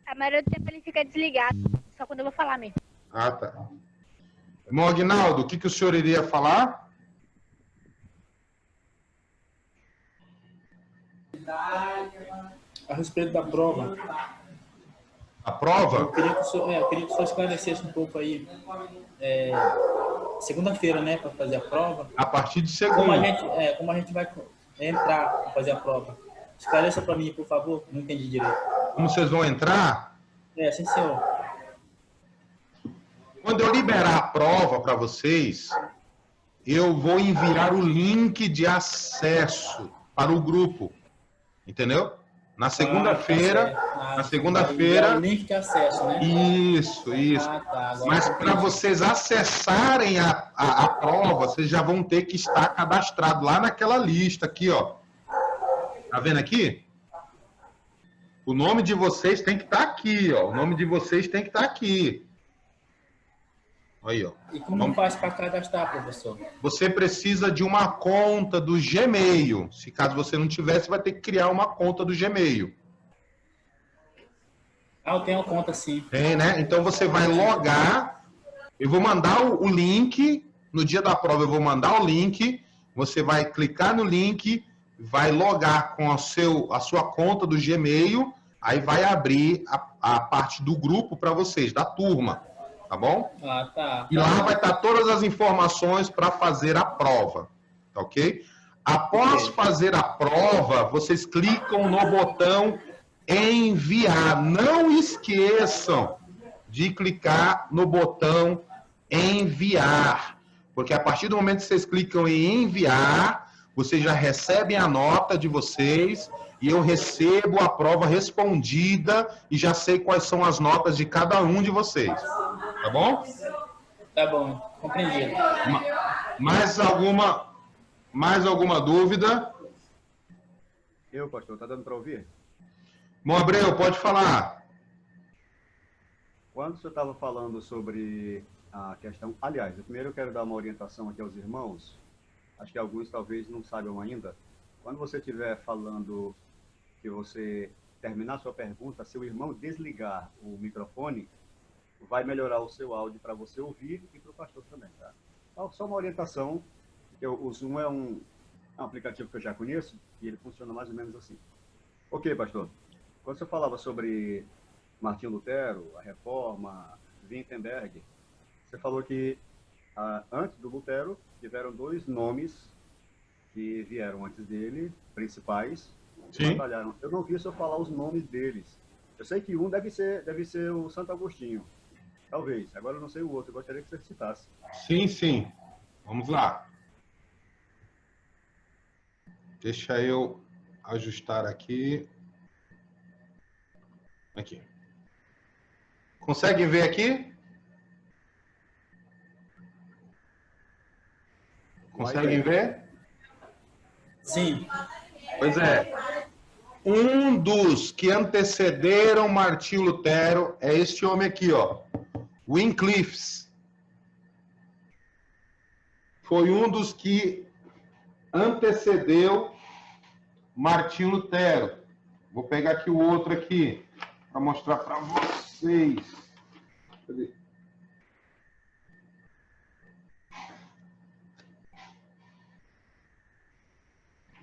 A maioria do tempo ele fica desligado, só quando eu vou falar mesmo. Ah, tá. Irmão Aguinaldo, o que o senhor iria falar? A respeito da prova. A prova? Eu queria que o senhor esclarecesse um pouco aí. Segunda-feira, né, para fazer a prova. A partir de Como segunda. a gente vai entrar para fazer a prova. Esclareça para mim, por favor. Não entendi direito. Como vocês vão entrar? Sim, senhor. Quando eu liberar a prova para vocês, eu vou enviar o link de acesso para o grupo. Entendeu? Na segunda-feira. Na segunda-feira. O link de acesso, né? Isso. Tá, Mas para vocês acessarem a prova, vocês já vão ter que estar cadastrado lá naquela lista aqui, ó. Tá vendo aqui? O nome de vocês tem que estar aqui, ó. O nome de vocês tem que estar aqui. Aí, ó. E como faz para cadastrar, professor? Você precisa de uma conta do Gmail. Se caso você não tiver, você vai ter que criar uma conta do Gmail. Eu tenho uma conta, sim. Tem, né? Então você vai logar. Eu vou mandar o link. No dia da prova eu vou mandar o link. Você vai clicar no link, vai logar com a sua conta do Gmail. Aí vai abrir a parte do grupo para vocês, da turma. Tá bom? Tá. E lá vai estar todas as informações para fazer a prova. Tá ok? Após fazer a prova, vocês clicam no botão enviar. Não esqueçam de clicar no botão enviar. Porque a partir do momento que vocês clicam em enviar, vocês já recebem a nota de vocês e eu recebo a prova respondida e já sei quais são as notas de cada um de vocês. Tá bom? Tá bom, compreendido. Mais alguma dúvida? Pastor, tá dando para ouvir? Bom, Abreu, pode falar. Quando o senhor estava falando sobre a questão... Aliás, primeiro eu quero dar uma orientação aqui aos irmãos. Acho que alguns talvez não saibam ainda. Quando você estiver falando que você terminar sua pergunta, se o irmão desligar o microfone, vai melhorar o seu áudio para você ouvir e para o pastor também, tá? Então, só uma orientação. O Zoom é um aplicativo que eu já conheço e ele funciona mais ou menos assim. Ok, pastor. Quando você falava sobre Martinho Lutero, a Reforma, Wittenberg, você falou que antes do Lutero tiveram dois nomes que vieram antes dele, principais, que batalharam. Eu não vi o senhor falar os nomes deles. Eu sei que um deve ser o Santo Agostinho. Talvez. Agora eu não sei o outro. Eu gostaria que você citasse. Sim. Vamos lá. Deixa eu ajustar aqui. Aqui. Conseguem ver aqui? Conseguem ver? Sim. Pois é. Um dos que antecederam Martinho Lutero é este homem aqui, ó. Wycliffe. Foi um dos que antecedeu Martinho Lutero. Vou pegar aqui o outro aqui para mostrar para vocês. Cadê?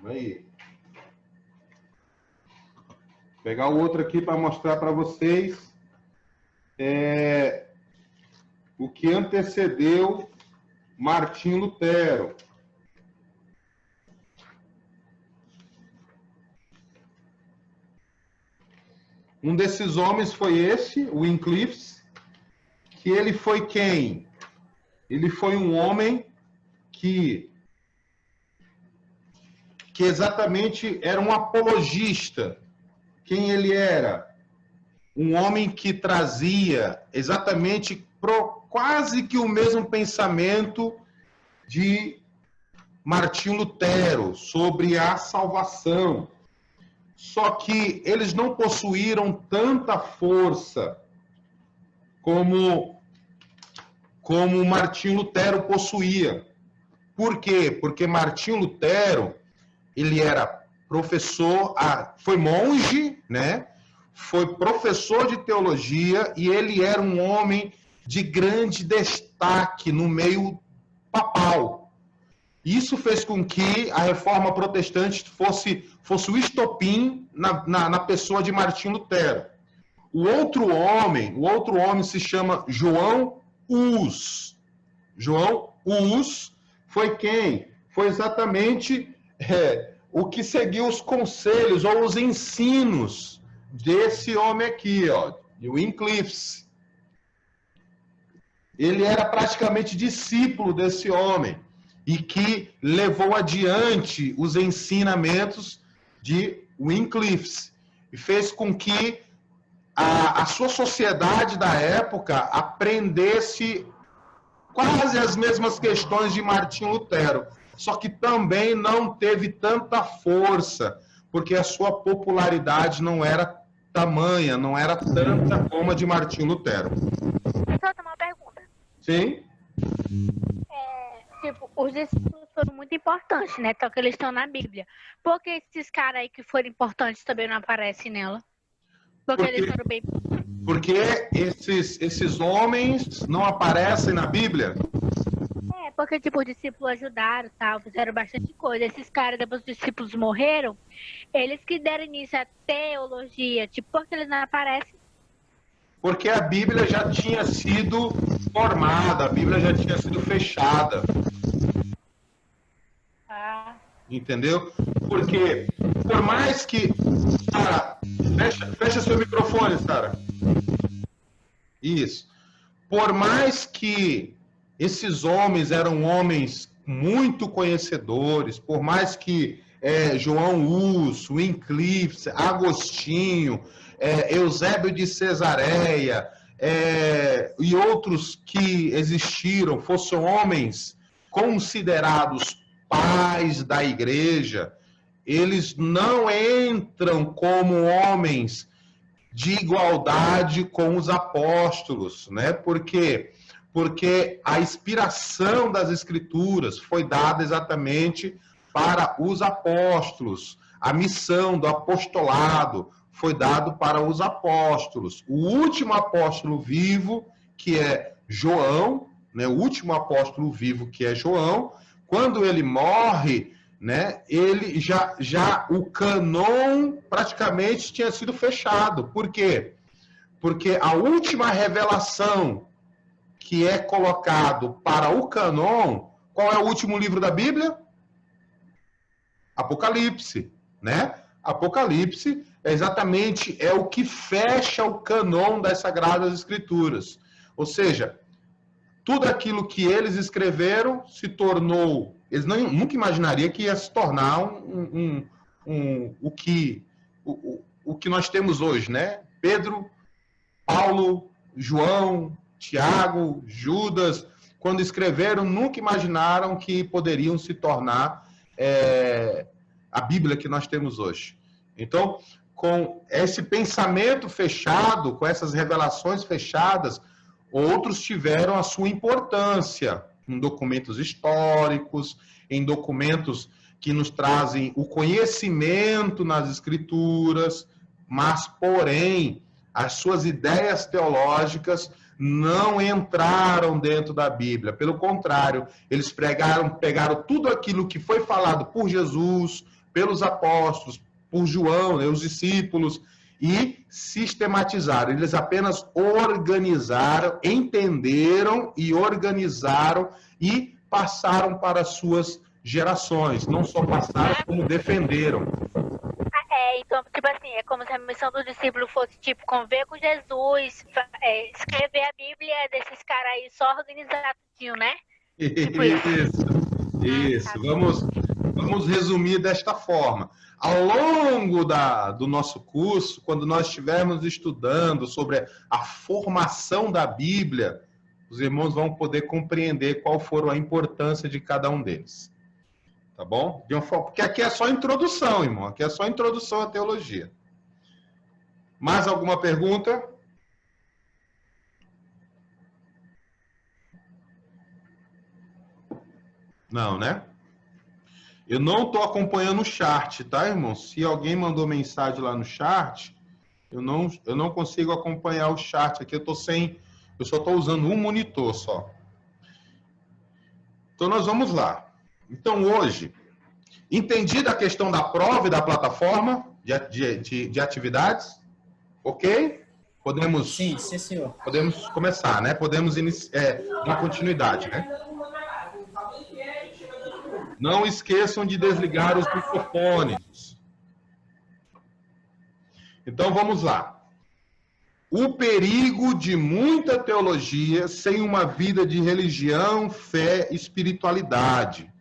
Aí. Vou pegar o outro aqui para mostrar para vocês. o que antecedeu Martinho Lutero. Um desses homens foi esse, o Wycliffe, que ele foi quem? Ele foi um homem que exatamente era um apologista. Quem ele era? Um homem que trazia exatamente quase que o mesmo pensamento de Martinho Lutero sobre a salvação. Só que eles não possuíram tanta força como Martinho Lutero possuía. Por quê? Porque Martinho Lutero, ele era professor, foi monge, né? Foi professor de teologia e ele era um homem de grande destaque no meio papal. Isso fez com que a reforma protestante fosse o estopim na pessoa de Martinho Lutero. O outro homem se chama João Hus. João Hus foi quem? Foi exatamente o que seguiu os conselhos ou os ensinos desse homem aqui, ó, de Wycliffe. Ele era praticamente discípulo desse homem e que levou adiante os ensinamentos de Wycliffe e fez com que a sua sociedade da época aprendesse quase as mesmas questões de Martinho Lutero, só que também não teve tanta força, porque a sua popularidade não era tamanha, não era tanta como a de Martinho Lutero. Só uma pergunta. Sim? Tipo, os discípulos foram muito importantes, né? Só que eles estão na Bíblia. Por que esses caras aí que foram importantes também não aparecem nela? Porque eles foram bem... Porque esses homens não aparecem na Bíblia? Porque, tipo, os discípulos ajudaram, tal, fizeram bastante coisa. Esses caras, depois os discípulos morreram, eles que deram início à teologia. Tipo, por que eles não aparecem? Porque a Bíblia já tinha sido formada, a Bíblia já tinha sido fechada. Entendeu? Porque, por mais que... Sara, fecha seu microfone, Sara. Isso. Por mais que esses homens eram homens muito conhecedores, por mais que João Hus, Wycliffe, Agostinho, Eusébio de Cesareia e outros que existiram, fossem homens considerados pais da igreja, eles não entram como homens de igualdade com os apóstolos, né? Por quê? Porque a inspiração das Escrituras foi dada exatamente para os apóstolos. A missão do apostolado foi dada para os apóstolos. O último apóstolo vivo, que é João, né? O último apóstolo vivo, que é João, quando ele morre, né? Ele já o cânon praticamente tinha sido fechado. Por quê? Porque a última revelação que é colocado para o cânon, qual é o último livro da Bíblia? Apocalipse, né? Apocalipse exatamente é o que fecha o cânon das Sagradas Escrituras. Ou seja, tudo aquilo que eles escreveram se tornou... Eles nunca imaginariam que ia se tornar o que nós temos hoje, né? Pedro, Paulo, João, Tiago, Judas, quando escreveram, nunca imaginaram que poderiam se tornar a Bíblia que nós temos hoje. Então, com esse pensamento fechado, com essas revelações fechadas, outros tiveram a sua importância em documentos históricos, em documentos que nos trazem o conhecimento nas Escrituras, mas, porém, as suas ideias teológicas não entraram dentro da Bíblia. Pelo contrário, eles pegaram tudo aquilo que foi falado por Jesus, pelos apóstolos, por João, né, os discípulos, e sistematizaram. Eles apenas organizaram, entenderam e organizaram e passaram para as suas gerações. Não só passaram, como defenderam. Então, tipo assim, é como se a missão do discípulo fosse, tipo, conviver com Jesus, escrever a Bíblia desses caras aí só organizadinho, né? Tipo isso. Vamos resumir desta forma. Ao longo do nosso curso, quando nós estivermos estudando sobre a formação da Bíblia, os irmãos vão poder compreender qual for a importância de cada um deles. Tá bom? Porque aqui é só introdução, irmão. Aqui é só introdução à teologia. Mais alguma pergunta? Não, né? Eu não estou acompanhando o chat, tá, irmão? Se alguém mandou mensagem lá no chat, eu não consigo acompanhar o chat aqui. Eu só estou usando um monitor só. Então, nós vamos lá. Então, hoje, entendida a questão da prova e da plataforma de atividades? Ok? Podemos... Sim, senhor. Podemos começar, né? Podemos dar continuidade, né? Não esqueçam de desligar os microfones. Então, vamos lá. O perigo de muita teologia sem uma vida de religião, fé e espiritualidade.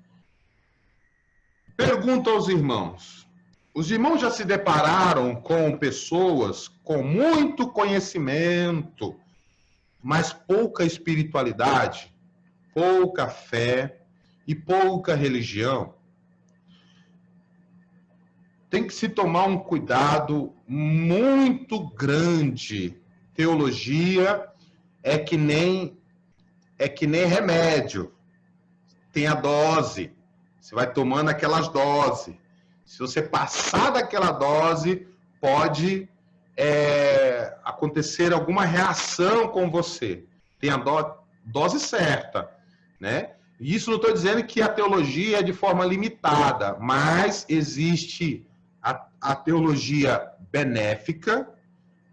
Pergunto aos irmãos. Os irmãos já se depararam com pessoas com muito conhecimento, mas pouca espiritualidade, pouca fé e pouca religião? Tem que se tomar um cuidado muito grande. Teologia é que nem remédio. Tem a dose. Você vai tomando aquelas doses. Se você passar daquela dose, pode acontecer alguma reação com você. Tem a dose certa, né? Isso não estou dizendo que a teologia é de forma limitada, mas existe a teologia benéfica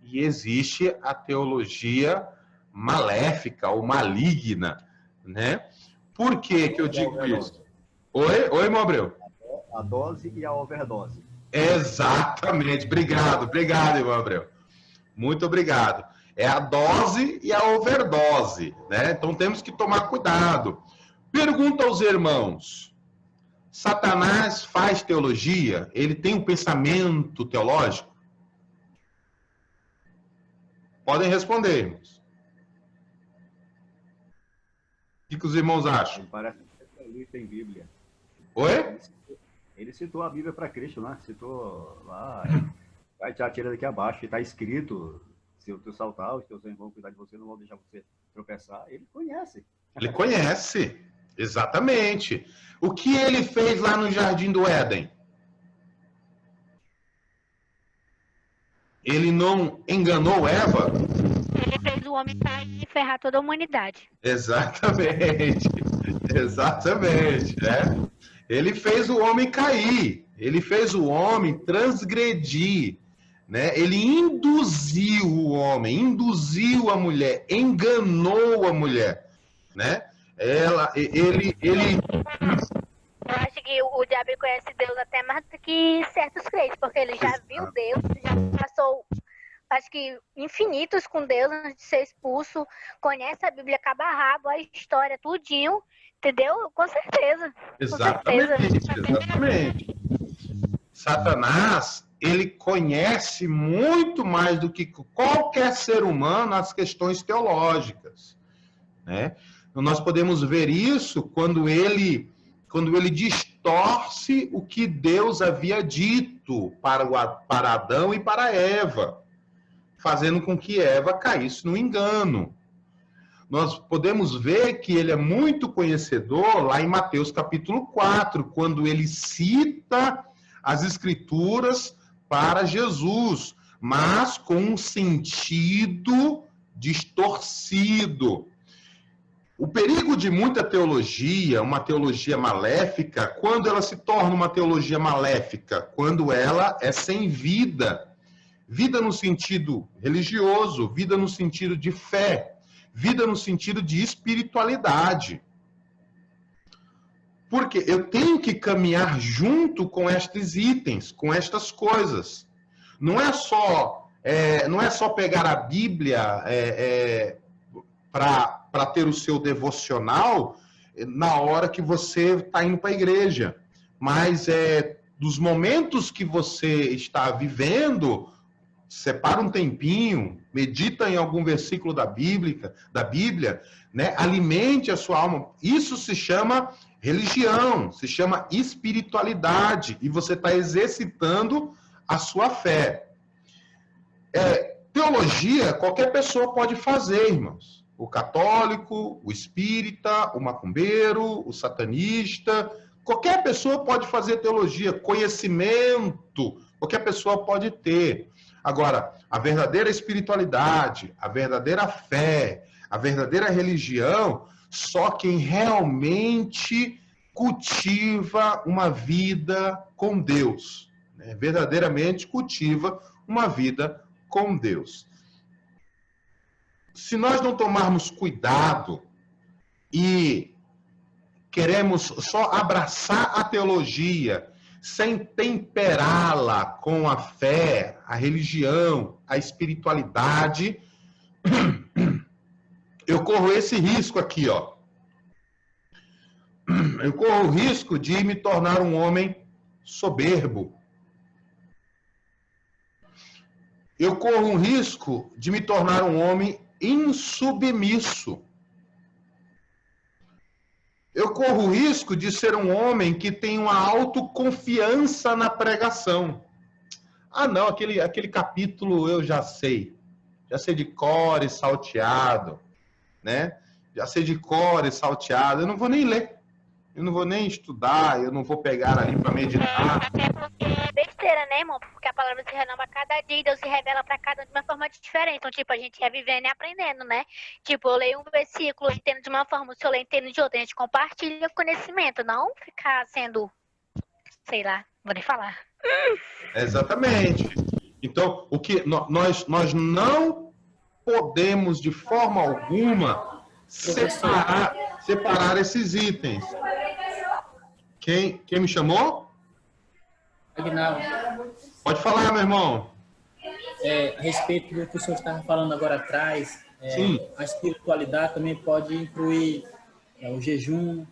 e existe a teologia maléfica ou maligna, né? Por que eu digo isso? Oi, irmão Abreu? A dose e a overdose. Exatamente. Obrigado, irmão Abreu. Muito obrigado. É a dose e a overdose, né? Então temos que tomar cuidado. Pergunta aos irmãos. Satanás faz teologia? Ele tem um pensamento teológico? Podem responder, irmãos. O que os irmãos acham? Parece que ele tem Bíblia. Oi? Ele citou a Bíblia para Cristo, né? Citou lá, vai te atirar daqui abaixo, está escrito, se tu saltar, os teus irmãos vão cuidar de você, não vão deixar você tropeçar. Ele conhece. Ele conhece, exatamente. O que ele fez lá no Jardim do Éden? Ele não enganou Eva? Ele fez o homem cair e ferrar toda a humanidade. Exatamente, né? Ele fez o homem cair, ele fez o homem transgredir, né? Ele induziu o homem, induziu a mulher, enganou a mulher, né? Ele... Eu acho que o diabo conhece Deus até mais do que certos crentes, porque ele já viu Deus, já passou, acho que infinitos com Deus antes de ser expulso, conhece a Bíblia cabo a rabo, a história, tudinho, entendeu? Com certeza. Exatamente. Satanás, ele conhece muito mais do que qualquer ser humano as questões teológicas, né? Então, nós podemos ver isso quando ele distorce o que Deus havia dito para Adão e para Eva, fazendo com que Eva caísse no engano. Nós podemos ver que ele é muito conhecedor lá em Mateus capítulo 4, quando ele cita as escrituras para Jesus, mas com um sentido distorcido. O perigo de muita teologia, uma teologia maléfica, quando ela se torna uma teologia maléfica? Quando ela é sem vida. Vida no sentido religioso, vida no sentido de fé, vida no sentido de espiritualidade. Porque eu tenho que caminhar junto com estes itens, com estas coisas. Não é só pegar a Bíblia para ter o seu devocional na hora que você está indo para a igreja. Mas dos momentos que você está vivendo, separa um tempinho, medita em algum versículo da Bíblia, né? Alimente a sua alma. Isso se chama religião, se chama espiritualidade, e você está exercitando a sua fé. Teologia, qualquer pessoa pode fazer, irmãos. O católico, o espírita, o macumbeiro, o satanista, qualquer pessoa pode fazer teologia. Conhecimento, qualquer pessoa pode ter. Agora, a verdadeira espiritualidade, a verdadeira fé, a verdadeira religião, só quem realmente cultiva uma vida com Deus, né? Verdadeiramente cultiva uma vida com Deus. Se nós não tomarmos cuidado e queremos só abraçar a teologia sem temperá-la com a fé, a religião, a espiritualidade, eu corro esse risco aqui, ó. Eu corro o risco de me tornar um homem soberbo. Eu corro um risco de me tornar um homem insubmisso. Eu corro o risco de ser um homem que tem uma autoconfiança na pregação. Ah, não, aquele capítulo eu já sei de cor e salteado, né? Já sei de cor e salteado, eu não vou nem ler, eu não vou nem estudar, eu não vou pegar ali para meditar. Até porque é besteira, né, irmão? Porque a palavra se renova a cada dia, Deus se revela para cada um de uma forma diferente. Então, tipo, a gente é vivendo e aprendendo, né? Tipo, eu leio um versículo, eu entendo de uma forma, o senhor entende de outra. A gente compartilha o conhecimento, não ficar sendo, sei lá, vou nem falar. Exatamente. Então, o que nós não podemos de forma alguma separar esses itens. Quem me chamou? Aguinaldo, Pode falar, meu irmão. a respeito do que o senhor estava falando agora atrás, a espiritualidade também pode incluir o jejum,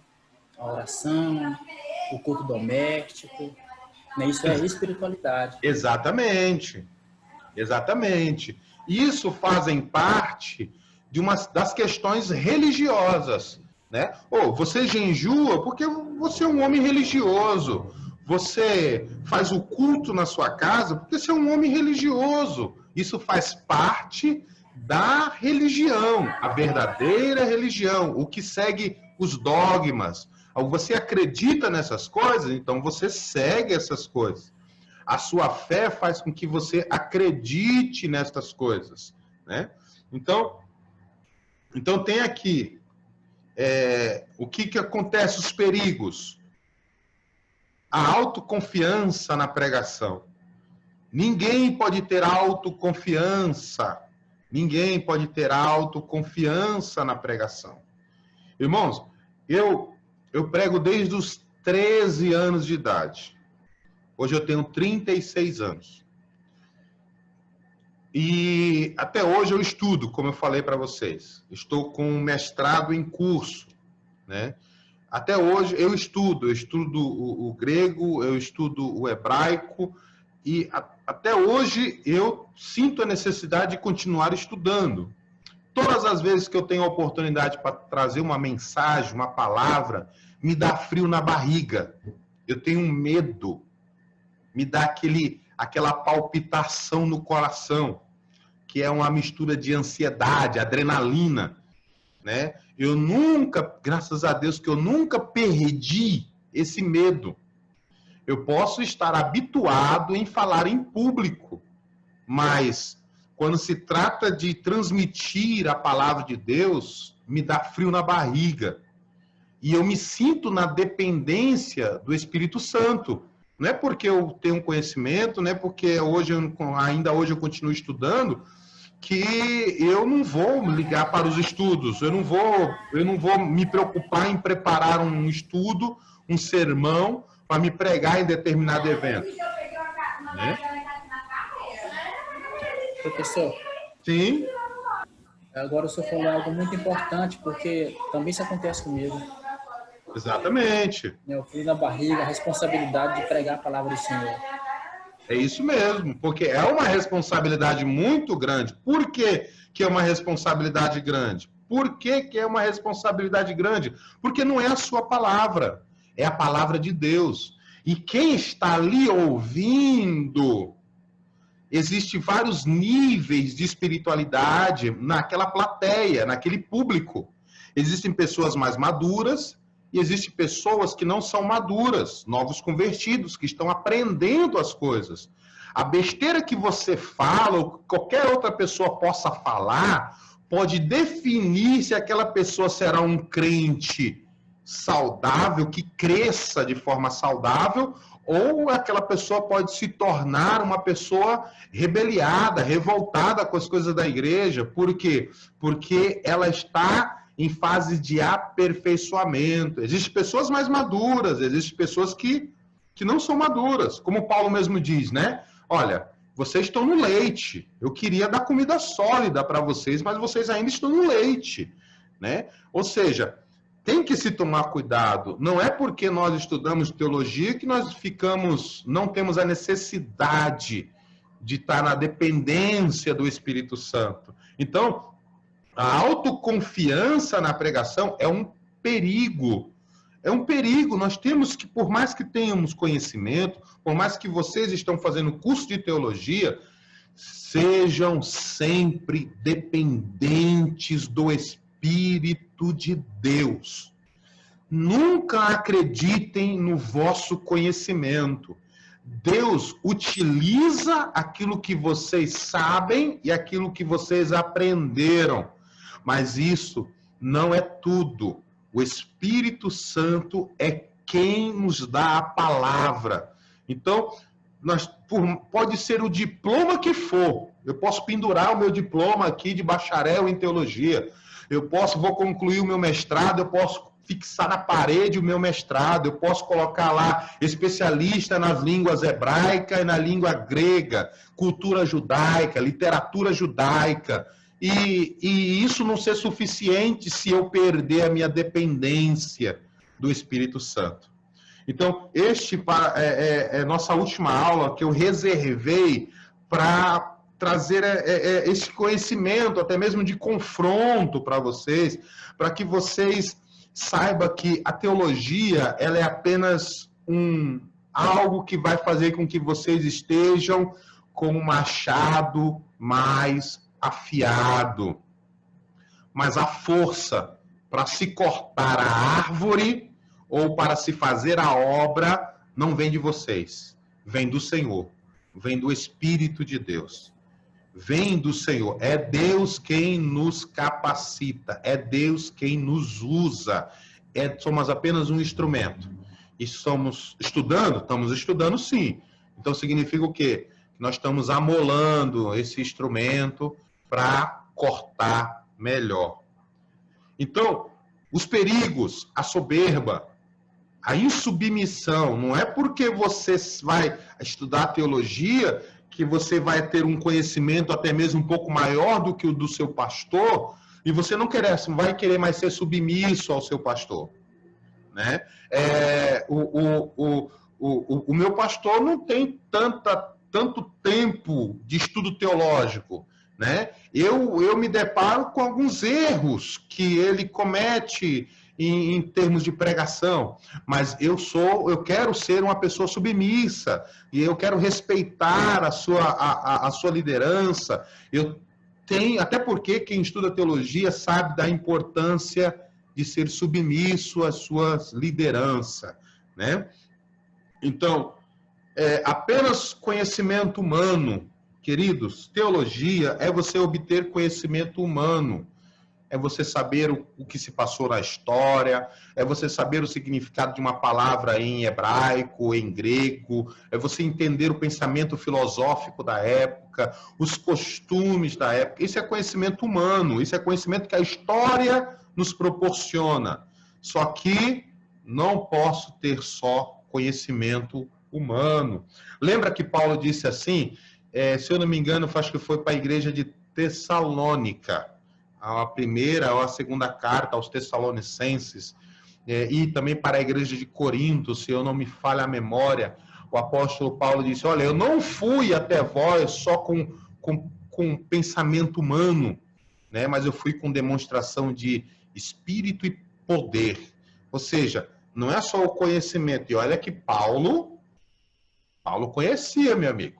a oração, o culto doméstico, né? Isso é espiritualidade. Exatamente. Exatamente. Isso fazem parte de das questões religiosas, né? Você jejua porque você é um homem religioso. Você faz o culto na sua casa porque você é um homem religioso. Isso faz parte da religião, a verdadeira religião, o que segue os dogmas. Você acredita nessas coisas, então você segue essas coisas. A sua fé faz com que você acredite nessas coisas, né? Então tem aqui o que acontece, os perigos. A autoconfiança na pregação. Ninguém pode ter autoconfiança. Ninguém pode ter autoconfiança na pregação. Irmãos, eu prego desde os 13 anos de idade. Hoje eu tenho 36 anos. E até hoje eu estudo, como eu falei para vocês. Estou com um mestrado em curso, né? Até hoje eu estudo o grego, eu estudo o hebraico, e até hoje eu sinto a necessidade de continuar estudando. Todas as vezes que eu tenho a oportunidade para trazer uma mensagem, uma palavra, me dá frio na barriga. Eu tenho um medo, me dá aquela palpitação no coração, que é uma mistura de ansiedade, adrenalina, né? Eu nunca, graças a Deus, que eu nunca perdi esse medo. Eu posso estar habituado em falar em público, mas quando se trata de transmitir a palavra de Deus, me dá frio na barriga. E eu me sinto na dependência do Espírito Santo. Não é porque eu tenho conhecimento, não é porque ainda hoje eu continuo estudando, que eu não vou ligar para os estudos, eu não vou me preocupar em preparar um estudo, um sermão, para me pregar em determinado evento. Né? Professor, Sim. agora o senhor falou algo muito importante, porque também isso acontece comigo. Exatamente. Eu fui na barriga, a responsabilidade de pregar a palavra do Senhor. É isso mesmo, porque é uma responsabilidade muito grande. Por que que é uma responsabilidade grande? Por que que é uma responsabilidade grande? Porque não é a sua palavra, é a palavra de Deus. E quem está ali ouvindo, existem vários níveis de espiritualidade naquela plateia, naquele público. Existem pessoas mais maduras e existem pessoas que não são maduras, novos convertidos, que estão aprendendo as coisas. A besteira que você fala, ou que qualquer outra pessoa possa falar, pode definir se aquela pessoa será um crente saudável, que cresça de forma saudável, ou aquela pessoa pode se tornar uma pessoa rebeliada, revoltada com as coisas da igreja. Por quê? Porque ela está em fase de aperfeiçoamento. Existem pessoas mais maduras, existem pessoas que não são maduras. Como Paulo mesmo diz, né? Olha, vocês estão no leite. Eu queria dar comida sólida para vocês, mas vocês ainda estão no leite, né? Ou seja, tem que se tomar cuidado. Não é porque nós estudamos teologia que nós não temos a necessidade de estar na dependência do Espírito Santo. Então, a autoconfiança na pregação é um perigo. É um perigo. Nós temos que, por mais que tenhamos conhecimento, por mais que vocês estão fazendo curso de teologia, sejam sempre dependentes do Espírito de Deus. Nunca acreditem no vosso conhecimento. Deus utiliza aquilo que vocês sabem e aquilo que vocês aprenderam. Mas isso não é tudo. O Espírito Santo é quem nos dá a palavra. Então, pode ser o diploma que for. Eu posso pendurar o meu diploma aqui de bacharel em teologia. Vou concluir o meu mestrado, eu posso fixar na parede o meu mestrado, eu posso colocar lá especialista nas línguas hebraica e na língua grega, cultura judaica, literatura judaica. E isso não ser suficiente se eu perder a minha dependência do Espírito Santo. Então, é nossa última aula que eu reservei para trazer esse conhecimento, até mesmo de confronto para vocês, para que vocês saibam que a teologia ela é apenas algo que vai fazer com que vocês estejam com um machado mais afiado. Mas a força para se cortar a árvore ou para se fazer a obra não vem de vocês, vem do Senhor, vem do Espírito de Deus. Vem do Senhor. É Deus quem nos capacita, é Deus quem nos usa. Somos apenas um instrumento. E estamos estudando sim. Então significa o quê? Nós estamos amolando esse instrumento para cortar melhor. Então, os perigos, a soberba, a insubmissão, não é porque você vai estudar teologia que você vai ter um conhecimento até mesmo um pouco maior do que o do seu pastor, e você não vai querer mais ser submisso ao seu pastor. Né? O meu pastor não tem tanto tempo de estudo teológico. Né? Eu me deparo com alguns erros que ele comete em termos de pregação, mas eu quero ser uma pessoa submissa e eu quero respeitar a sua liderança. Até porque quem estuda teologia sabe da importância de ser submisso à sua liderança, né? Então, apenas conhecimento humano, queridos, teologia é você obter conhecimento humano. é você saber o que se passou na história, é você saber o significado de uma palavra em hebraico, em grego, é você entender o pensamento filosófico da época, os costumes da época. Isso é conhecimento humano, isso é conhecimento que a história nos proporciona. Só que não posso ter só conhecimento humano. Lembra que Paulo disse assim, se eu não me engano, acho que foi para a igreja de Tessalônica, a primeira ou a segunda carta aos Tessalonicenses, e também para a igreja de Corinto, se eu não me falha a memória, o apóstolo Paulo disse, olha, eu não fui até vós só com pensamento humano, né? Mas eu fui com demonstração de espírito e poder. Ou seja, não é só o conhecimento. E olha que Paulo conhecia, meu amigo.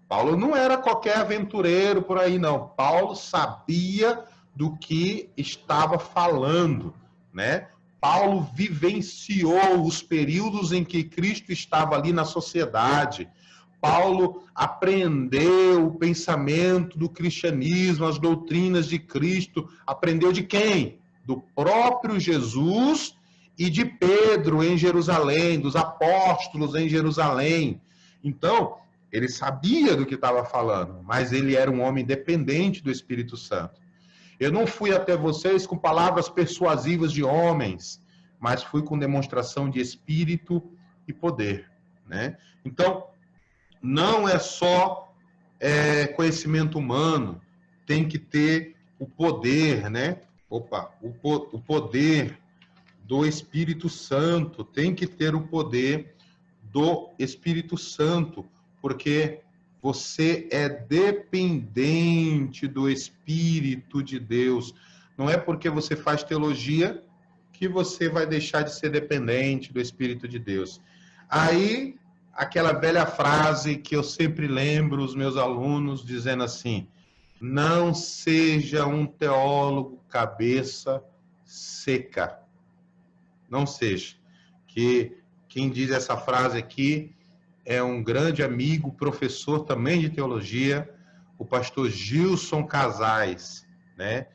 Paulo não era qualquer aventureiro por aí, não. Paulo sabia do que estava falando, né? Paulo vivenciou os períodos em que Cristo estava ali na sociedade. Paulo aprendeu o pensamento do cristianismo, as doutrinas de Cristo. Aprendeu de quem? Do próprio Jesus e de Pedro em Jerusalém, dos apóstolos em Jerusalém. Então, ele sabia do que estava falando, mas ele era um homem dependente do Espírito Santo. Eu não fui até vocês com palavras persuasivas de homens, mas fui com demonstração de espírito e poder, né? Então, não é só conhecimento humano, tem que ter o poder, né? O poder do Espírito Santo, tem que ter o poder do Espírito Santo, porque você é dependente do Espírito de Deus. Não é porque você faz teologia que você vai deixar de ser dependente do Espírito de Deus. Aí, aquela velha frase que eu sempre lembro os meus alunos dizendo assim, não seja um teólogo cabeça seca. Não seja. Que quem diz essa frase aqui é um grande amigo, professor também de teologia, o pastor Gilson Casais, né?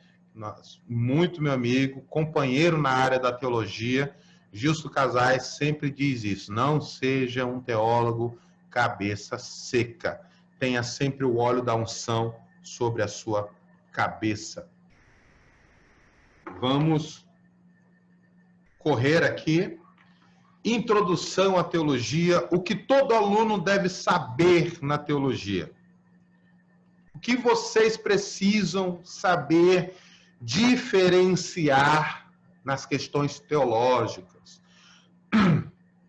Muito meu amigo, companheiro na área da teologia. Gilson Casais sempre diz isso, não seja um teólogo cabeça seca, tenha sempre o óleo da unção sobre a sua cabeça. Vamos correr aqui. Introdução à teologia, o que todo aluno deve saber na teologia. O que vocês precisam saber diferenciar nas questões teológicas.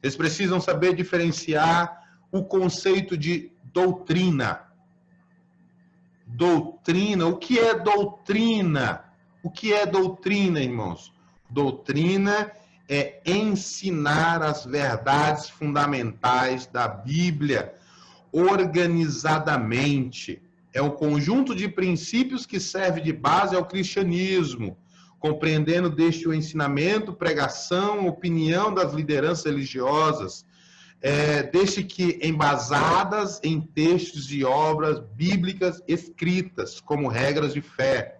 Vocês precisam saber diferenciar o conceito de doutrina. Doutrina, o que é doutrina? O que é doutrina, irmãos? Doutrina é ensinar as verdades fundamentais da Bíblia organizadamente. É um conjunto de princípios que serve de base ao cristianismo, compreendendo desde o ensinamento, pregação, opinião das lideranças religiosas, desde que embasadas em textos e obras bíblicas escritas, como regras de fé,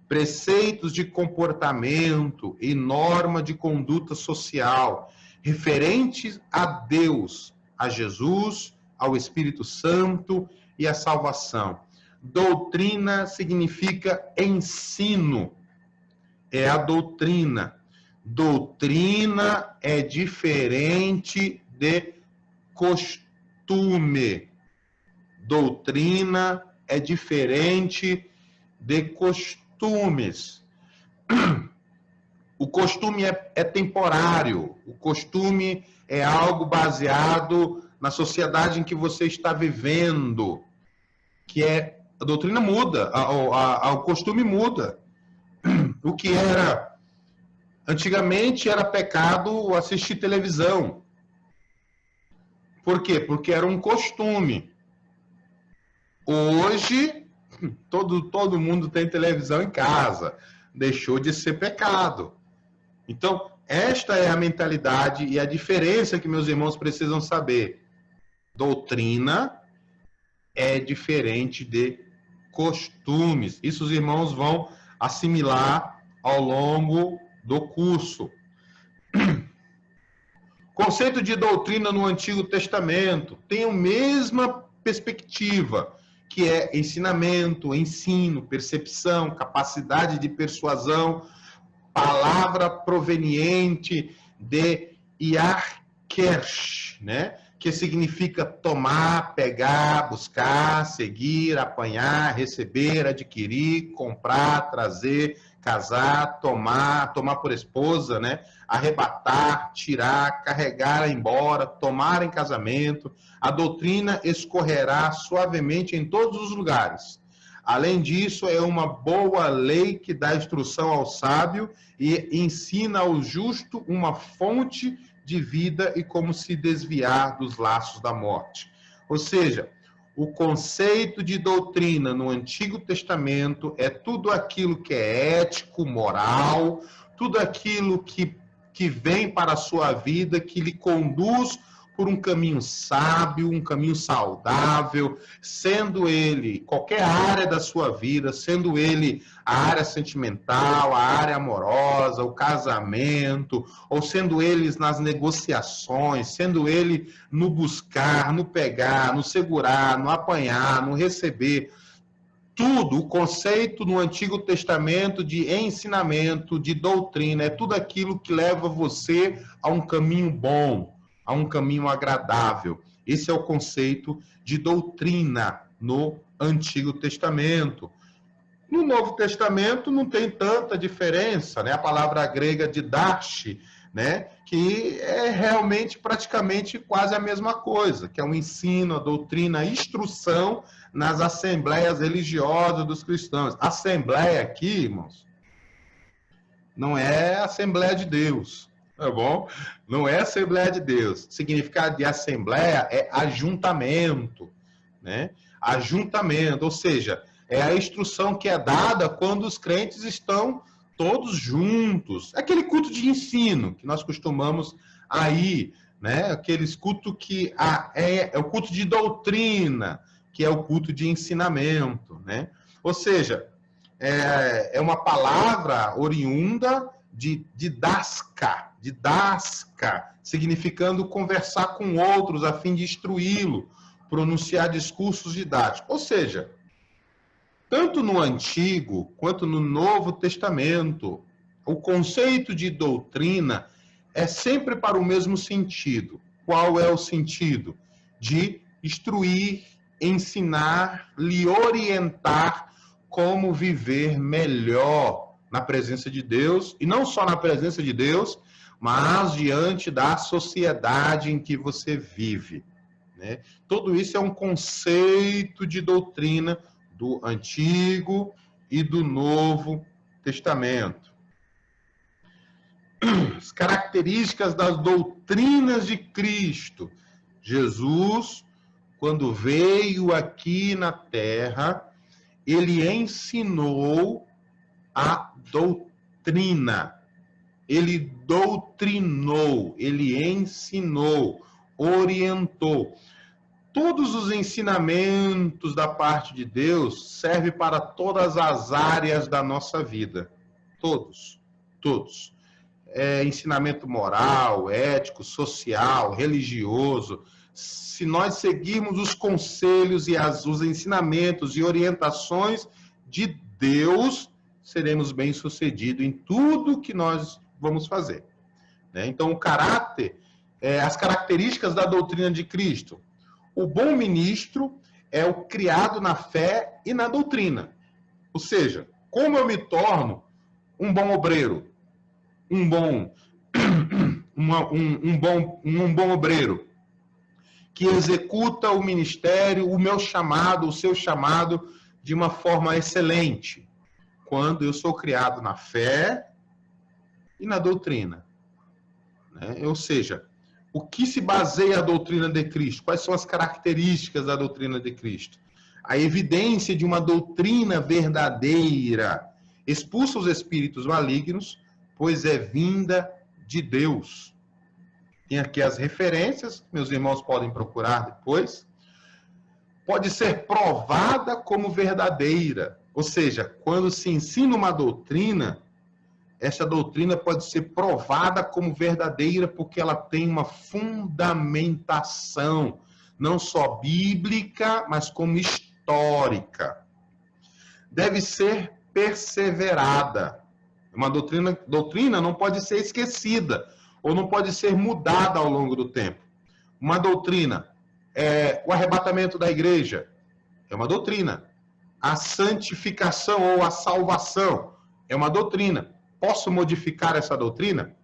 preceitos de comportamento e norma de conduta social, referentes a Deus, a Jesus, ao Espírito Santo e à salvação. Doutrina significa ensino. É a doutrina. Doutrina é diferente de costume. Doutrina é diferente de costumes. O costume é temporário. O costume é algo baseado na sociedade em que você está vivendo, que a doutrina muda, o costume muda. O que era antigamente era pecado assistir televisão. Por quê? Porque era um costume. Hoje todo mundo tem televisão em casa. Deixou de ser pecado. Então, esta é a mentalidade e a diferença que meus irmãos precisam saber. Doutrina é diferente de costumes. Isso os irmãos vão assimilar ao longo do curso. Conceito de doutrina no Antigo Testamento tem a mesma perspectiva, que é ensinamento, ensino, percepção, capacidade de persuasão, palavra proveniente de Iarkersh, né? Que significa tomar, pegar, buscar, seguir, apanhar, receber, adquirir, comprar, trazer, casar, tomar por esposa, né? Arrebatar, tirar, carregar embora, tomar em casamento. A doutrina escorrerá suavemente em todos os lugares. Além disso, é uma boa lei que dá instrução ao sábio e ensina ao justo uma fonte de vida e como se desviar dos laços da morte. Ou seja, o conceito de doutrina no Antigo Testamento é tudo aquilo que é ético, moral, tudo aquilo que vem para a sua vida, que lhe conduz por um caminho sábio, um caminho saudável, sendo ele qualquer área da sua vida, sendo ele a área sentimental, a área amorosa, o casamento, ou sendo eles nas negociações, sendo ele no buscar, no pegar, no segurar, no apanhar, no receber. Tudo, o conceito no Antigo Testamento de ensinamento, de doutrina, é tudo aquilo que leva você a um caminho bom, a um caminho agradável. Esse é o conceito de doutrina no Antigo Testamento. No Novo Testamento não tem tanta diferença, né? A palavra grega didache, né? Que é realmente praticamente quase a mesma coisa, que é o ensino, a doutrina, a instrução nas assembleias religiosas dos cristãos. Assembleia aqui, irmãos, não é Assembleia de Deus, tá bom? Não é Assembleia de Deus. O significado de assembleia é ajuntamento, né? Ajuntamento, ou seja, é a instrução que é dada quando os crentes estão todos juntos. Aquele culto de ensino que nós costumamos aí, né? Aqueles cultos que é o culto de doutrina, que é o culto de ensinamento, né? Ou seja, é uma palavra oriunda de didasca, significando conversar com outros a fim de instruí-lo, pronunciar discursos didáticos. Ou seja, tanto no Antigo quanto no Novo Testamento, o conceito de doutrina é sempre para o mesmo sentido. Qual é o sentido? De instruir, ensinar, lhe orientar como viver melhor na presença de Deus, e não só na presença de Deus, mas diante da sociedade em que você vive, né? Tudo isso é um conceito de doutrina do Antigo e do Novo Testamento. As características das doutrinas de Cristo. Jesus, quando veio aqui na Terra, ele ensinou a doutrina. Ele doutrinou, ele ensinou, orientou. Todos os ensinamentos da parte de Deus servem para todas as áreas da nossa vida. Todos. Ensinamento moral, ético, social, religioso. Se nós seguirmos os conselhos e os ensinamentos e orientações de Deus, seremos bem-sucedidos em tudo que nós vamos fazer, né? Então, o caráter, as características da doutrina de Cristo. O bom ministro é o criado na fé e na doutrina. Ou seja, como eu me torno um bom obreiro? Um bom obreiro que executa o ministério, o meu chamado, o seu chamado de uma forma excelente. Quando eu sou criado na fé e na doutrina, né? Ou seja, o que se baseia a doutrina de Cristo? Quais são as características da doutrina de Cristo? A evidência de uma doutrina verdadeira. Expulsa os espíritos malignos, pois é vinda de Deus. Tem aqui as referências, meus irmãos podem procurar depois. Pode ser provada como verdadeira. Ou seja, quando se ensina uma doutrina, essa doutrina pode ser provada como verdadeira porque ela tem uma fundamentação, não só bíblica, mas como histórica. Deve ser perseverada. Uma doutrina não pode ser esquecida ou não pode ser mudada ao longo do tempo. Uma doutrina, o arrebatamento da igreja, é uma doutrina. A santificação ou a salvação é uma doutrina. Posso modificar essa doutrina?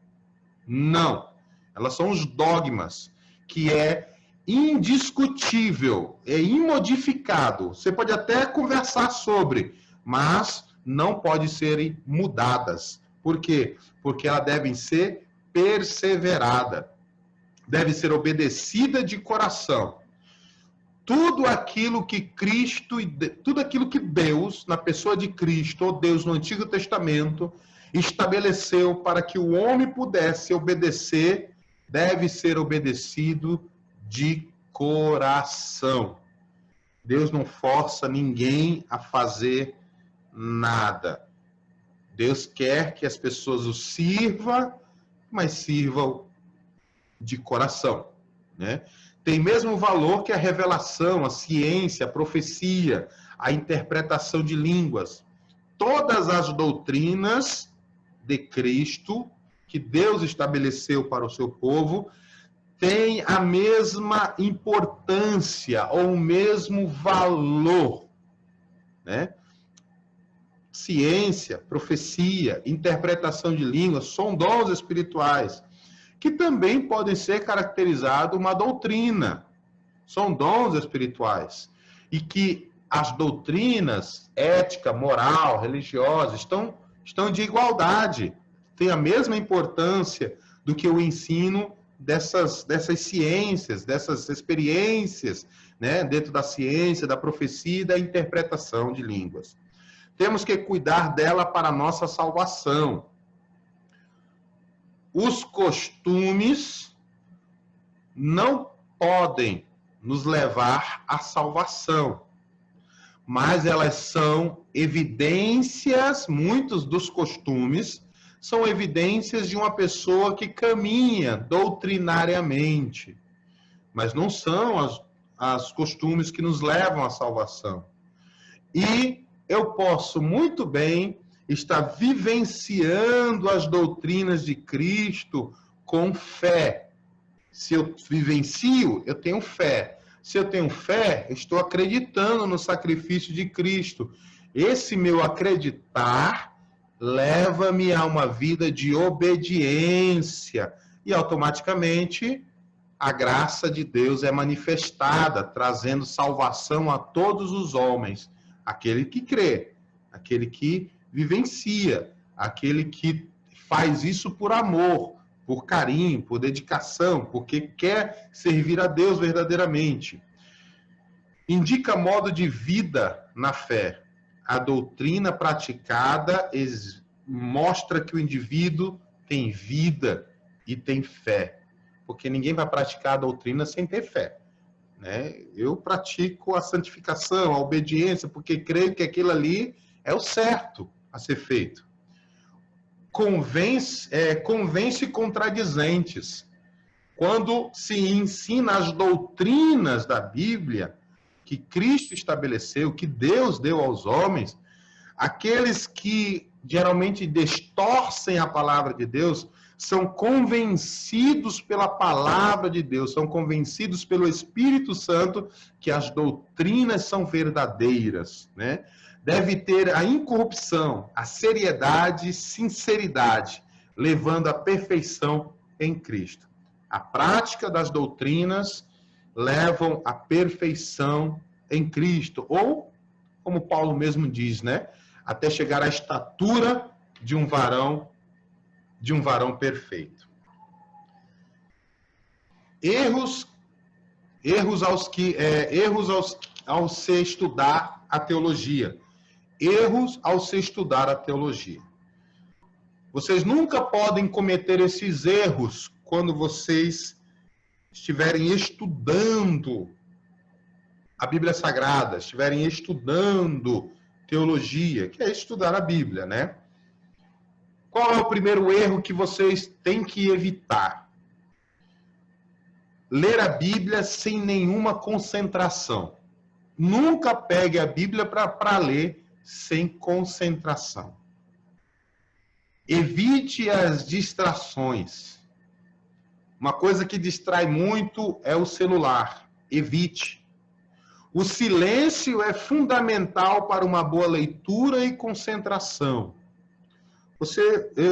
Não. Elas são os dogmas, que é indiscutível, é imodificado. Você pode até conversar sobre, mas não pode serem mudadas. Por quê? Porque elas devem ser perseveradas, deve ser obedecida de coração. Tudo aquilo que Cristo, tudo aquilo que Deus, na pessoa de Cristo, ou Deus no Antigo Testamento, estabeleceu para que o homem pudesse obedecer, deve ser obedecido de coração. Deus não força ninguém a fazer nada. Deus quer que as pessoas o sirvam, mas sirvam de coração, né? Tem mesmo valor que a revelação, a ciência, a profecia, a interpretação de línguas. Todas as doutrinas de Cristo que Deus estabeleceu para o seu povo têm a mesma importância ou o mesmo valor, né? Ciência, profecia, interpretação de línguas são dons espirituais que também podem ser caracterizados uma doutrina. São dons espirituais. E que as doutrinas ética, moral, religiosa estão de igualdade. Têm a mesma importância do que o ensino dessas ciências, dessas experiências, né, dentro da ciência, da profecia e da interpretação de línguas. Temos que cuidar dela para a nossa salvação. Os costumes não podem nos levar à salvação, mas elas são evidências, muitos dos costumes são evidências de uma pessoa que caminha doutrinariamente, mas não são as costumes que nos levam à salvação. E eu posso muito bem está vivenciando as doutrinas de Cristo com fé. Se eu vivencio, eu tenho fé. Se eu tenho fé, eu estou acreditando no sacrifício de Cristo. Esse meu acreditar leva-me a uma vida de obediência. E automaticamente a graça de Deus é manifestada, trazendo salvação a todos os homens. Aquele que crê, aquele que vivencia, aquele que faz isso por amor, por carinho, por dedicação, porque quer servir a Deus verdadeiramente. Indica modo de vida na fé. A doutrina praticada mostra que o indivíduo tem vida e tem fé, porque ninguém vai praticar a doutrina sem ter fé, né? Eu pratico a santificação, a obediência, porque creio que aquilo ali é o certo a ser feito. Convence contradizentes. Quando se ensina as doutrinas da Bíblia, que Cristo estabeleceu, que Deus deu aos homens, aqueles que geralmente distorcem a palavra de Deus, são convencidos pela palavra de Deus, são convencidos pelo Espírito Santo que as doutrinas são verdadeiras, né? Deve ter a incorrupção, a seriedade e sinceridade, levando à perfeição em Cristo. A prática das doutrinas levam à perfeição em Cristo, ou, como Paulo mesmo diz, né, até chegar à estatura de um varão perfeito. Erros ao se estudar a teologia. Erros ao se estudar a teologia. Vocês nunca podem cometer esses erros quando vocês estiverem estudando a Bíblia Sagrada, estiverem estudando teologia, que é estudar a Bíblia, né? Qual é o primeiro erro que vocês têm que evitar? Ler a Bíblia sem nenhuma concentração. Nunca pegue a Bíblia para ler sem concentração. Evite as distrações. Uma coisa que distrai muito é o celular. Evite. O silêncio é fundamental para uma boa leitura e concentração.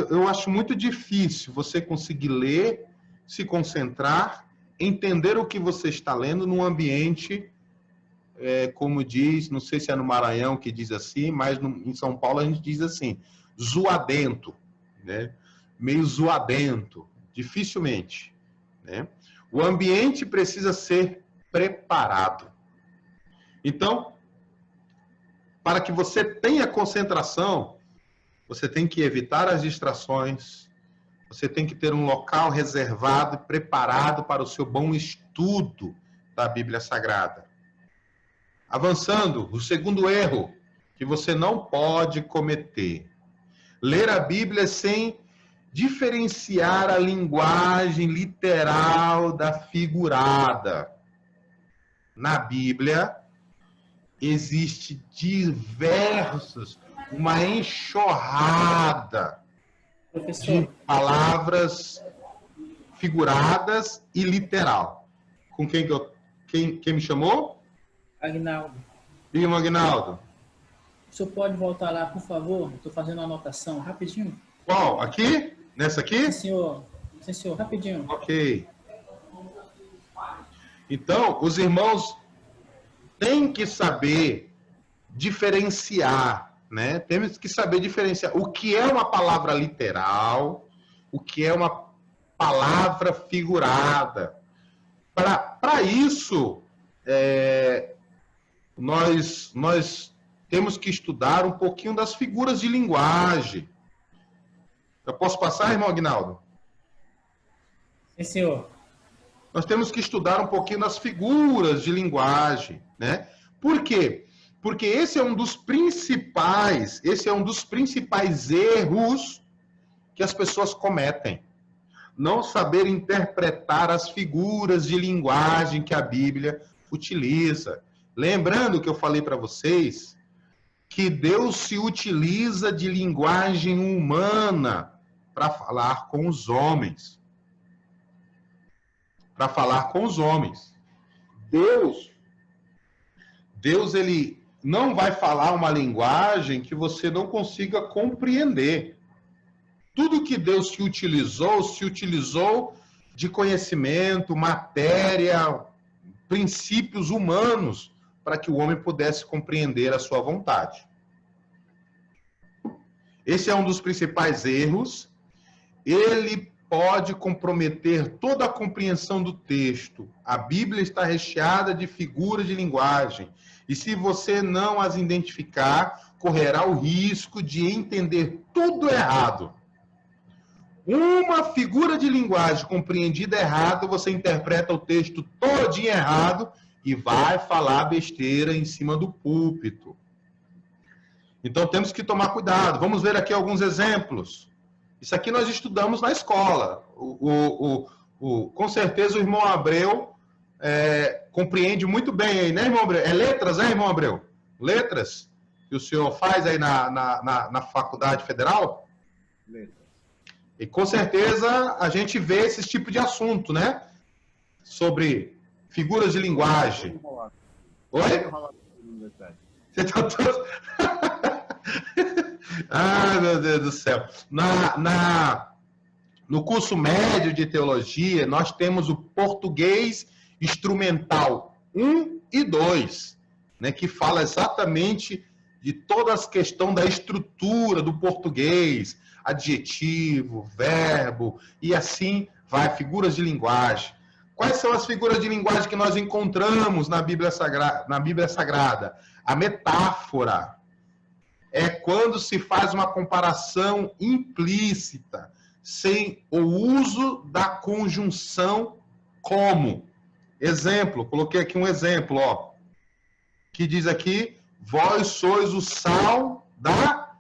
Eu acho muito difícil você conseguir ler, se concentrar, entender o que você está lendo num ambiente, como diz, não sei se é no Maranhão que diz assim, mas em São Paulo a gente diz assim, zoadento, né? Meio zoadento, dificilmente, né? O ambiente precisa ser preparado. Então, para que você tenha concentração, você tem que evitar as distrações, você tem que ter um local reservado e preparado para o seu bom estudo da Bíblia Sagrada. Avançando, o segundo erro que você não pode cometer. Ler a Bíblia sem diferenciar a linguagem literal da figurada. Na Bíblia, existe uma enxurrada de palavras figuradas e literal. Com quem me chamou? Agnaldo. Irmão Agnaldo. O senhor pode voltar lá, por favor? Estou fazendo uma anotação, rapidinho. Qual? Aqui? Nessa aqui? Sim, senhor. Sim, senhor. Rapidinho. Ok. Então, os irmãos têm que saber diferenciar, né? Temos que saber diferenciar o que é uma palavra literal, o que é uma palavra figurada. Para isso, nós temos que estudar um pouquinho das figuras de linguagem. Eu posso passar, irmão Aguinaldo? Sim, senhor. Nós temos que estudar um pouquinho das figuras de linguagem, né? Por quê? Porque esse é um dos principais erros que as pessoas cometem. Não saber interpretar as figuras de linguagem que a Bíblia utiliza. Lembrando que eu falei para vocês que Deus se utiliza de linguagem humana para falar com os homens. Para falar com os homens. Deus, ele não vai falar uma linguagem que você não consiga compreender. Tudo que Deus se utilizou de conhecimento, matéria, princípios humanos, para que o homem pudesse compreender a sua vontade. Esse é um dos principais erros. Ele pode comprometer toda a compreensão do texto. A Bíblia está recheada de figuras de linguagem. E se você não as identificar, correrá o risco de entender tudo errado. Uma figura de linguagem compreendida errado, você interpreta o texto todinho errado e vai falar besteira em cima do púlpito. Então temos que tomar cuidado. Vamos ver aqui alguns exemplos. Isso aqui nós estudamos na escola. Com certeza o irmão Abreu compreende muito bem aí, né, irmão Abreu? É letras, né, irmão Abreu? Letras que o senhor faz aí na Faculdade Federal? Letras. E com certeza a gente vê esse tipo de assunto, né? Sobre figuras de linguagem. Oi? Você tá todo... Ah, meu Deus do céu. No curso médio de teologia, nós temos o português instrumental 1 e 2, né, que fala exatamente de toda a questão da estrutura do português, adjetivo, verbo, e assim vai, figuras de linguagem. Quais são as figuras de linguagem que nós encontramos na Bíblia Sagrada? A metáfora. É quando se faz uma comparação implícita, sem o uso da conjunção como. Exemplo, coloquei aqui um exemplo, ó, que diz aqui, vós sois o sal da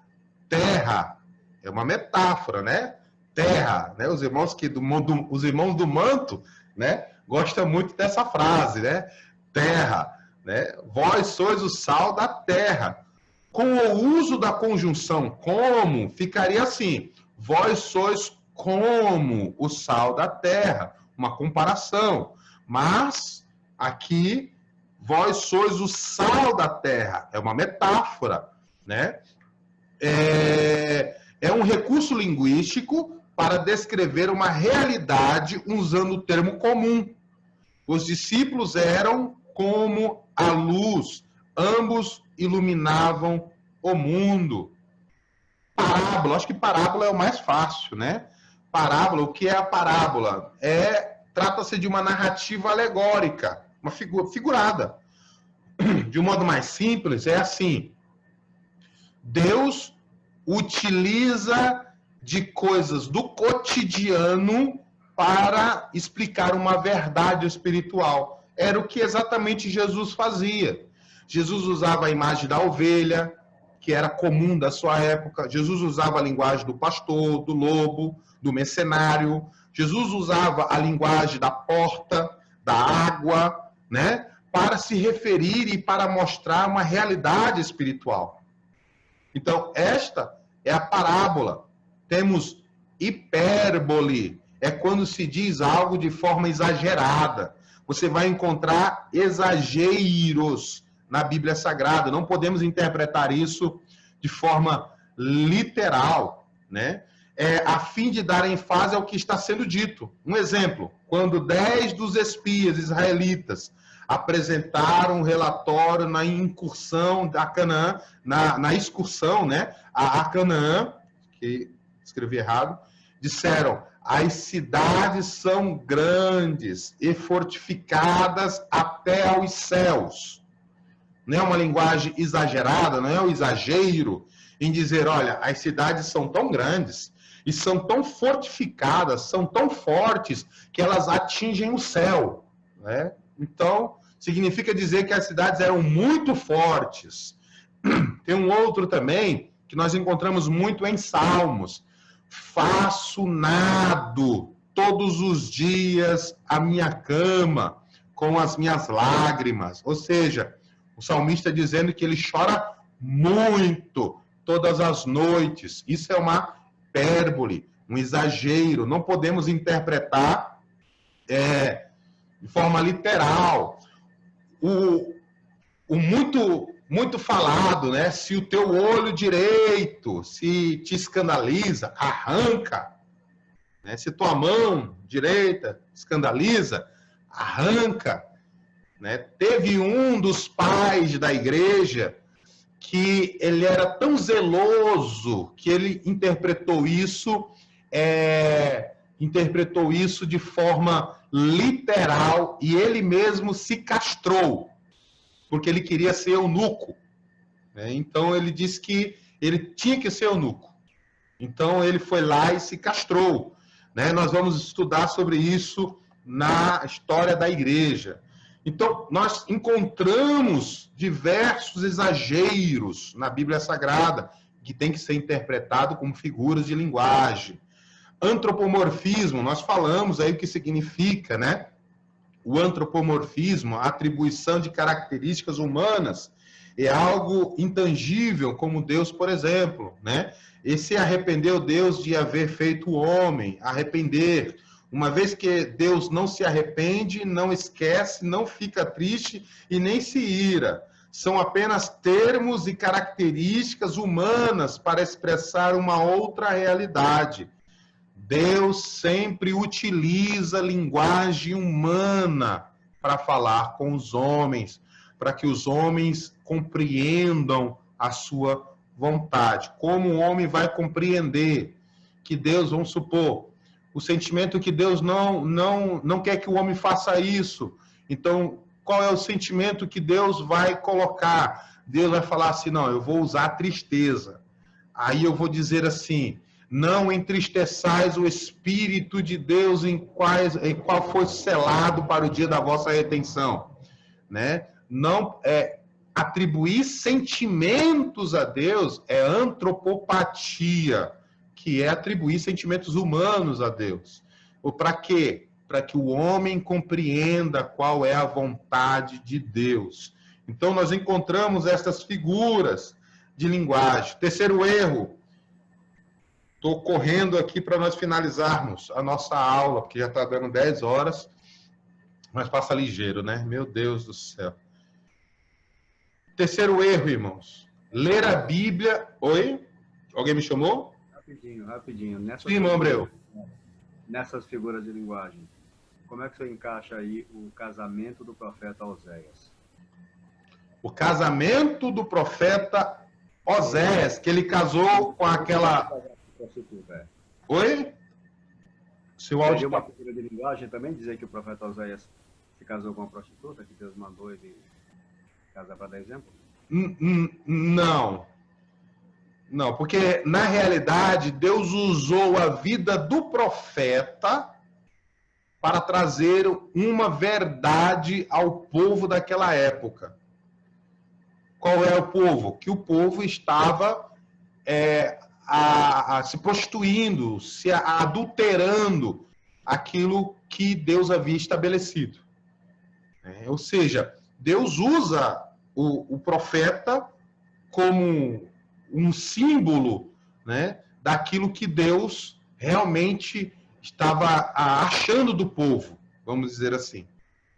terra. é uma metáfora, né? Terra, né? Os irmãos do manto, né? Gostam muito dessa frase, né? Terra, né? Vós sois o sal da terra. Com o uso da conjunção como, ficaria assim: vós sois como o sal da terra. Uma comparação. Mas aqui, vós sois o sal da terra. É uma metáfora, né? É um recurso linguístico para descrever uma realidade usando o termo comum. Os discípulos eram como a luz, ambos iluminavam o mundo. Parábola, acho que parábola é o mais fácil, né? Parábola, o que é a parábola? Trata-se de uma narrativa alegórica, uma figurada. De um modo mais simples, é assim: Deus utiliza de coisas do cotidiano para explicar uma verdade espiritual. Era o que exatamente Jesus fazia. Jesus usava a imagem da ovelha, que era comum da sua época. Jesus usava a linguagem do pastor, do lobo, do mercenário. Jesus usava a linguagem da porta, da água, né? Para se referir e para mostrar uma realidade espiritual. Então, esta é a parábola. Temos hipérbole, é quando se diz algo de forma exagerada. Você vai encontrar exageros na Bíblia Sagrada. Não podemos interpretar isso de forma literal, né? A fim de dar ênfase ao que está sendo dito. Um exemplo: quando 10 dos espias israelitas apresentaram um relatório na incursão da Canaã, na excursão, né, a Canaã, que escrevi errado, disseram: as cidades são grandes e fortificadas até aos céus. Não é uma linguagem exagerada, não é um exagero em dizer: olha, as cidades são tão grandes e são tão fortificadas, são tão fortes que elas atingem o céu, né? Então, significa dizer que as cidades eram muito fortes. Tem um outro também que nós encontramos muito em Salmos: faço nado todos os dias a minha cama com as minhas lágrimas. Ou seja, o salmista dizendo que ele chora muito todas as noites. Isso é uma hipérbole, um exagero. Não podemos interpretar de forma literal. O muito falado, né? Se o teu olho direito se te escandaliza, arranca. Né? Se tua mão direita escandaliza, arranca. Né? Teve um dos pais da igreja que ele era tão zeloso que ele interpretou isso de forma literal e ele mesmo se castrou, porque ele queria ser eunuco. Né? Então ele disse que ele tinha que ser eunuco. Então ele foi lá e se castrou. Né? Nós vamos estudar sobre isso na história da igreja. Então, nós encontramos diversos exageros na Bíblia Sagrada, que tem que ser interpretado como figuras de linguagem. Antropomorfismo, nós falamos aí o que significa, né? O antropomorfismo, a atribuição de características humanas, é algo intangível, como Deus, por exemplo, né? E se arrependeu Deus de haver feito o homem, arrepender. Uma vez que Deus não se arrepende, não esquece, não fica triste e nem se ira. São apenas termos e características humanas para expressar uma outra realidade. Deus sempre utiliza linguagem humana para falar com os homens, para que os homens compreendam a sua vontade. Como o homem vai compreender que Deus, vamos supor, o sentimento que Deus não quer que o homem faça isso. Então, qual é o sentimento que Deus vai colocar? Deus vai falar assim: não, eu vou usar a tristeza. Aí eu vou dizer assim: não entristeçais o Espírito de Deus em qual foi selado para o dia da vossa redenção. Né? Não atribuir sentimentos a Deus é antropopatia, que é atribuir sentimentos humanos a Deus. Ou para quê? Para que o homem compreenda qual é a vontade de Deus. Então, nós encontramos essas figuras de linguagem. Terceiro erro. Estou correndo aqui para nós finalizarmos a nossa aula, porque já está dando 10 horas, mas passa ligeiro, né? Meu Deus do céu. Terceiro erro, irmãos. Ler a Bíblia... Oi? Alguém me chamou? Rapidinho. Sim, irmão Abreu. Nessas figuras de linguagem, como é que você encaixa aí o casamento do profeta Oséias? O casamento do profeta Oséias, que ele casou com aquela... Oi? Seu áudio... uma figura de linguagem também dizer que o profeta Oséias se casou com uma prostituta, que Deus mandou ele casar para dar exemplo? Não. Não, porque na realidade Deus usou a vida do profeta para trazer uma verdade ao povo daquela época. Qual é o povo? Que o povo estava se prostituindo, se adulterando aquilo que Deus havia estabelecido. Ou seja, Deus usa o profeta como um símbolo, né, daquilo que Deus realmente estava achando do povo, vamos dizer assim.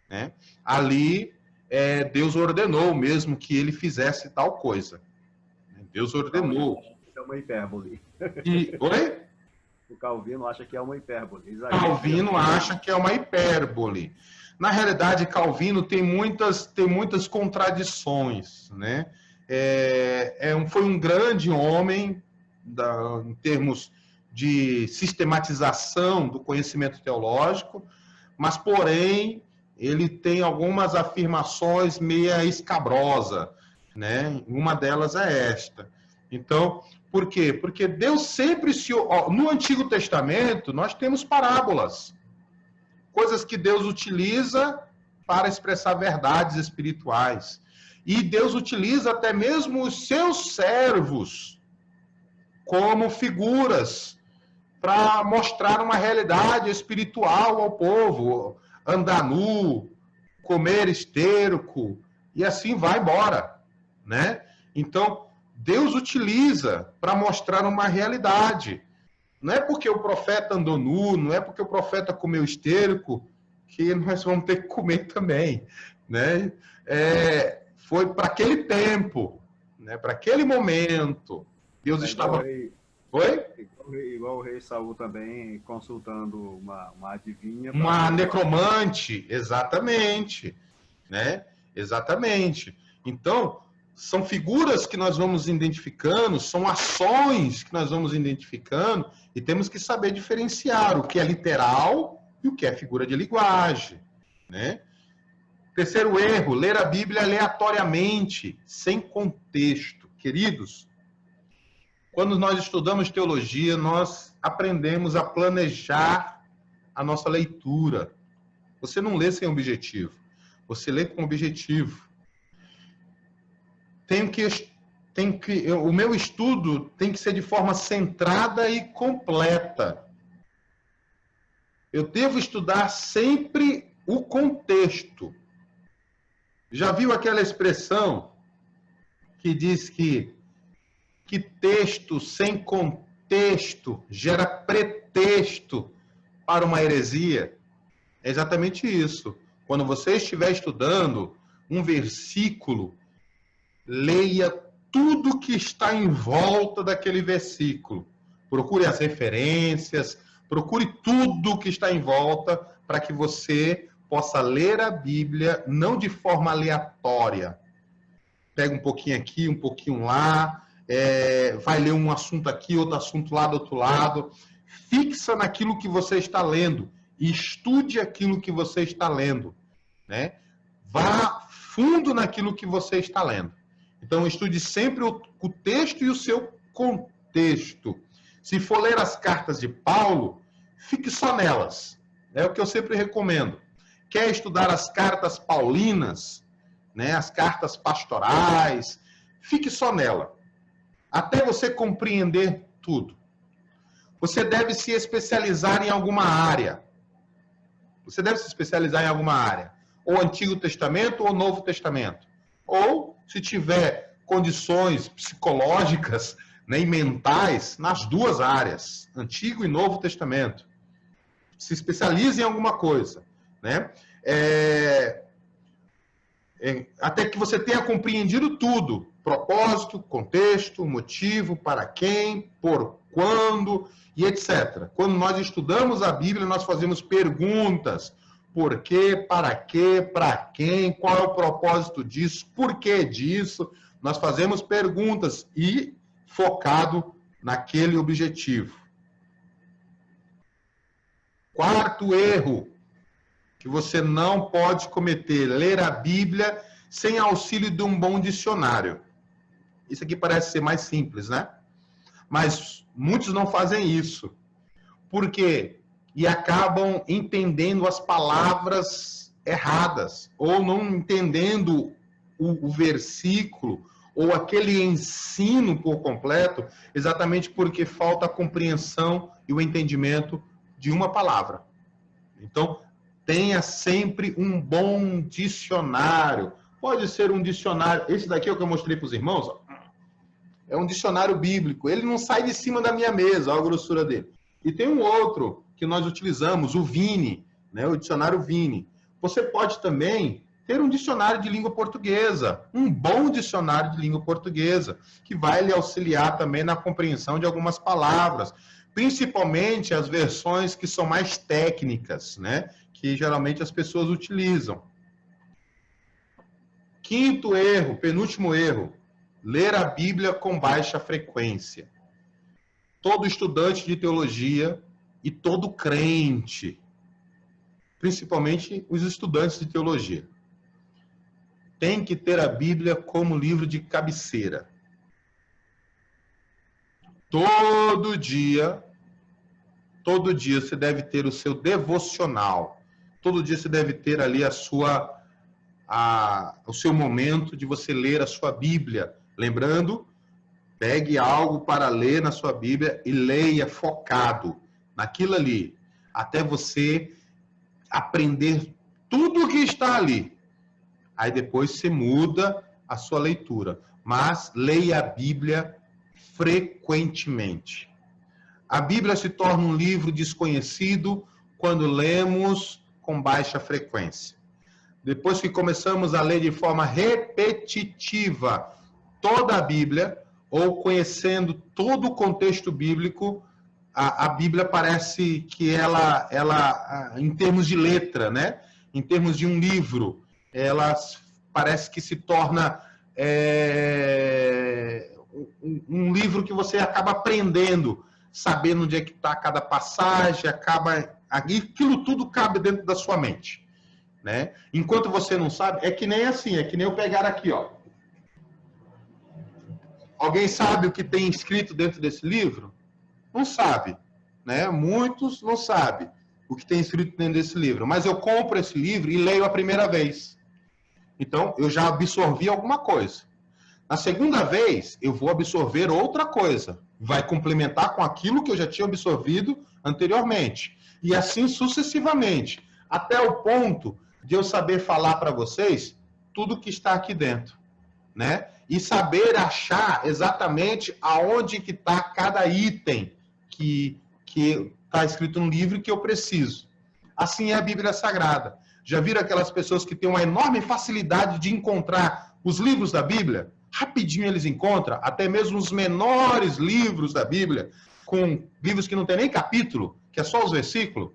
Né? Ali, Deus ordenou mesmo que ele fizesse tal coisa. Deus ordenou. É uma hipérbole. Oi? O Calvino acha que é uma hipérbole. Calvino acha que é uma hipérbole. Na realidade, Calvino tem muitas contradições, né? Foi um grande homem em termos de sistematização do conhecimento teológico, mas, porém, ele tem algumas afirmações meia escabrosa, né? Uma delas é esta. Então, por quê? Porque Deus sempre no Antigo Testamento, nós temos parábolas, coisas que Deus utiliza para expressar verdades espirituais. E Deus utiliza até mesmo os seus servos como figuras para mostrar uma realidade espiritual ao povo. Andar nu, comer esterco, e assim vai embora, né? Então, Deus utiliza para mostrar uma realidade. Não é porque o profeta andou nu, não é porque o profeta comeu esterco, que nós vamos ter que comer também, né? Foi para aquele tempo, né? Para aquele momento. Deus estava... Oi? Igual o rei Saul também consultando uma adivinha. Uma necromante, exatamente. Né? Exatamente. Então, são figuras que nós vamos identificando, são ações que nós vamos identificando, e temos que saber diferenciar o que é literal e o que é figura de linguagem. Né? Terceiro erro, ler a Bíblia aleatoriamente, sem contexto. Queridos, quando nós estudamos teologia, nós aprendemos a planejar a nossa leitura. Você não lê sem objetivo, você lê com objetivo. O meu estudo tem que ser de forma centrada e completa. Eu devo estudar sempre o contexto. Já viu aquela expressão que diz que texto sem contexto gera pretexto para uma heresia? É exatamente isso. Quando você estiver estudando um versículo, leia tudo que está em volta daquele versículo. Procure as referências, procure tudo que está em volta para que você possa ler a Bíblia não de forma aleatória. Pega um pouquinho aqui, um pouquinho lá, vai ler um assunto aqui, outro assunto lá do outro lado. Fixa naquilo que você está lendo e estude aquilo que você está lendo. Né? Vá fundo naquilo que você está lendo. Então, estude sempre o texto e o seu contexto. Se for ler as cartas de Paulo, fique só nelas. É o que eu sempre recomendo. Quer estudar as cartas paulinas, né, as cartas pastorais, fique só nela. Até você compreender tudo. Você deve se especializar em alguma área. Você deve se especializar em alguma área. Ou Antigo Testamento ou Novo Testamento. Ou, se tiver condições psicológicas, né, e mentais, nas duas áreas, Antigo e Novo Testamento. Se especialize em alguma coisa, né? Até que você tenha compreendido tudo. Propósito, contexto, motivo, para quem, por quando e etc. Quando nós estudamos a Bíblia, nós fazemos perguntas. Por quê, para quem, qual é o propósito disso, por que disso. Nós fazemos perguntas e focado naquele objetivo. Quarto erro que você não pode cometer: ler a Bíblia sem auxílio de um bom dicionário. Isso aqui parece ser mais simples, né? Mas muitos não fazem isso. Por quê? E acabam entendendo as palavras erradas, ou não entendendo o versículo, ou aquele ensino por completo, exatamente porque falta a compreensão e o entendimento de uma palavra. Então, tenha sempre um bom dicionário. Pode ser um dicionário, esse daqui é o que eu mostrei para os irmãos, ó. É um dicionário bíblico, ele não sai de cima da minha mesa, olha a grossura dele. E tem um outro que nós utilizamos, o Vini, né, o dicionário Vini. Você pode também ter um dicionário de língua portuguesa, um bom dicionário de língua portuguesa, que vai lhe auxiliar também na compreensão de algumas palavras, principalmente as versões que são mais técnicas, né, que geralmente as pessoas utilizam. Quinto erro, penúltimo erro: ler a Bíblia com baixa frequência. Todo estudante de teologia e todo crente, principalmente os estudantes de teologia, tem que ter a Bíblia como livro de cabeceira. Todo dia você deve ter o seu devocional. Todo dia você deve ter ali o seu momento de você ler a sua Bíblia. Lembrando, pegue algo para ler na sua Bíblia e leia focado naquilo ali, até você aprender tudo o que está ali. Aí depois você muda a sua leitura. Mas leia a Bíblia frequentemente. A Bíblia se torna um livro desconhecido quando lemos com baixa frequência. Depois que começamos a ler de forma repetitiva toda a Bíblia, ou conhecendo todo o contexto bíblico, a Bíblia parece que ela, em termos de letra, né? Em termos de um livro, ela parece que se torna um livro que você acaba aprendendo, sabendo onde é que está cada passagem, aquilo tudo cabe dentro da sua mente, né? Enquanto você não sabe, é que nem assim, é que nem eu pegar aqui, ó. Alguém sabe o que tem escrito dentro desse livro? Não sabe, né? Muitos não sabem o que tem escrito dentro desse livro. Mas eu compro esse livro e leio a primeira vez. Então, eu já absorvi alguma coisa. Na segunda vez, eu vou absorver outra coisa. Vai complementar com aquilo que eu já tinha absorvido anteriormente. E assim sucessivamente. Até o ponto de eu saber falar para vocês tudo que está aqui dentro, né? E saber achar exatamente aonde que está cada item que está escrito no livro que eu preciso. Assim é a Bíblia Sagrada. Já viram aquelas pessoas que têm uma enorme facilidade de encontrar os livros da Bíblia? Rapidinho eles encontram, até mesmo os menores livros da Bíblia, com livros que não tem nem capítulo, que é só os versículos.